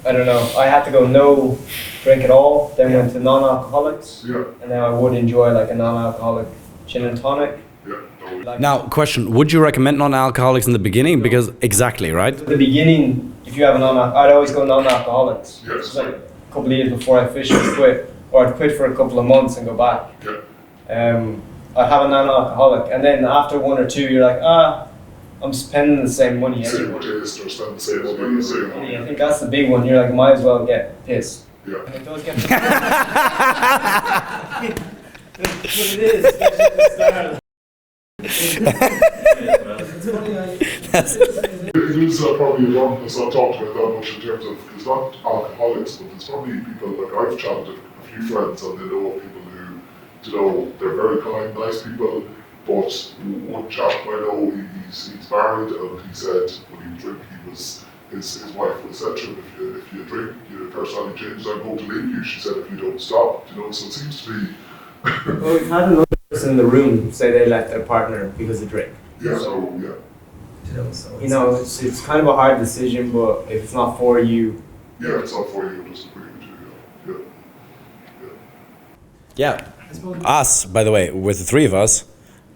I don't know, I had to go no drink at all, then went to non-alcoholics, Yeah. and now I would enjoy like a non-alcoholic gin and tonic. Yeah. No. Like, Now, question, would you recommend non-alcoholics in the beginning? Because, exactly, right? at the beginning, if you have a I'd always go non-alcoholics. Yes. It's like a couple of years before I officially quit, or I'd quit for a couple of months and go back. Yeah. I'd have a non-alcoholic, and then after one or two, you're like, I'm spending the same money Same anyway. taste or spend the same money, the same money. I think that's the big one. You're like, might as well get pissed. Yeah. And it does get but it is. It's style. It is probably wrong, it's not talked about that much in terms of, it's not alcoholics, but it's probably people, like I've chatted to a few friends and they know of people who, you know, they're very kind, nice people, but one chap I know, he's married and he said when he would drink, his wife would have said to him, if you drink, your personality changes, I'm going to leave you. She said, if you don't stop, you know, so it seems to be... Well, we've had another person in the room say they left their partner because of drink. Yeah, so, yeah. You know, it's kind of a hard decision, but if it's not for you... Yeah, it's not for you, it doesn't bring you to, Yeah. Us, by the way, with the three of us,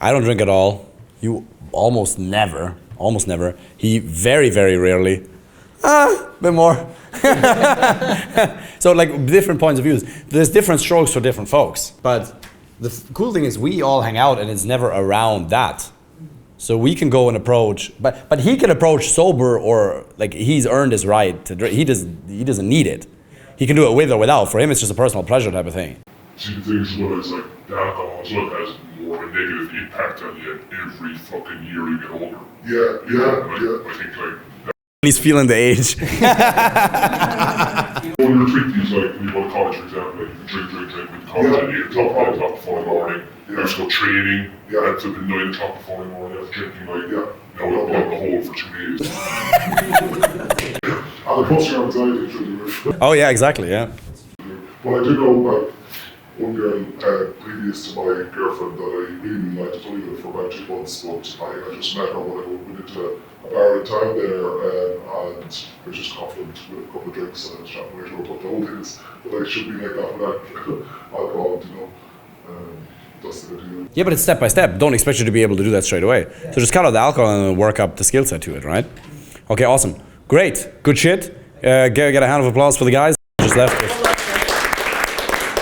I don't drink at all. You almost never. He very, very rarely. A bit more. So like different points of views. There's different strokes for different folks. But the cool thing is we all hang out and it's never around that. So we can go and approach, but he can approach sober or like he's earned his right to drink. He doesn't need it. He can do it with or without. For him, it's just a personal pleasure type of thing. See, the thing is, well, it's like the alcohol as well has more of a negative impact on you every fucking year you get older. I think like... He's feeling the age. When you're treating these, like, when you go to college, for example, like, you drink with college at 8 o'clock, 9 o'clock the following morning, you have to go training, at flipping 9 o'clock the following morning, after drinking, like, now I'm down the hole for 2 days. And it puts your anxiety through the roof. Oh yeah, exactly, yeah. But I do know, like, one girl previous to my girlfriend that I really liked, I was only with her for about 2 months, but I just met her when I went into a bar in town there, and I was just confident with a couple of drinks, and I was chatting with her about the whole thing is that I should be like that without alcohol, you know. That's the idea. Yeah, but it's step by step. Don't expect you to be able to do that straight away. So just cut out the alcohol and work up the skill set to it, right? Okay, awesome. Great, good shit. Get a hand of applause for the guys. Just left.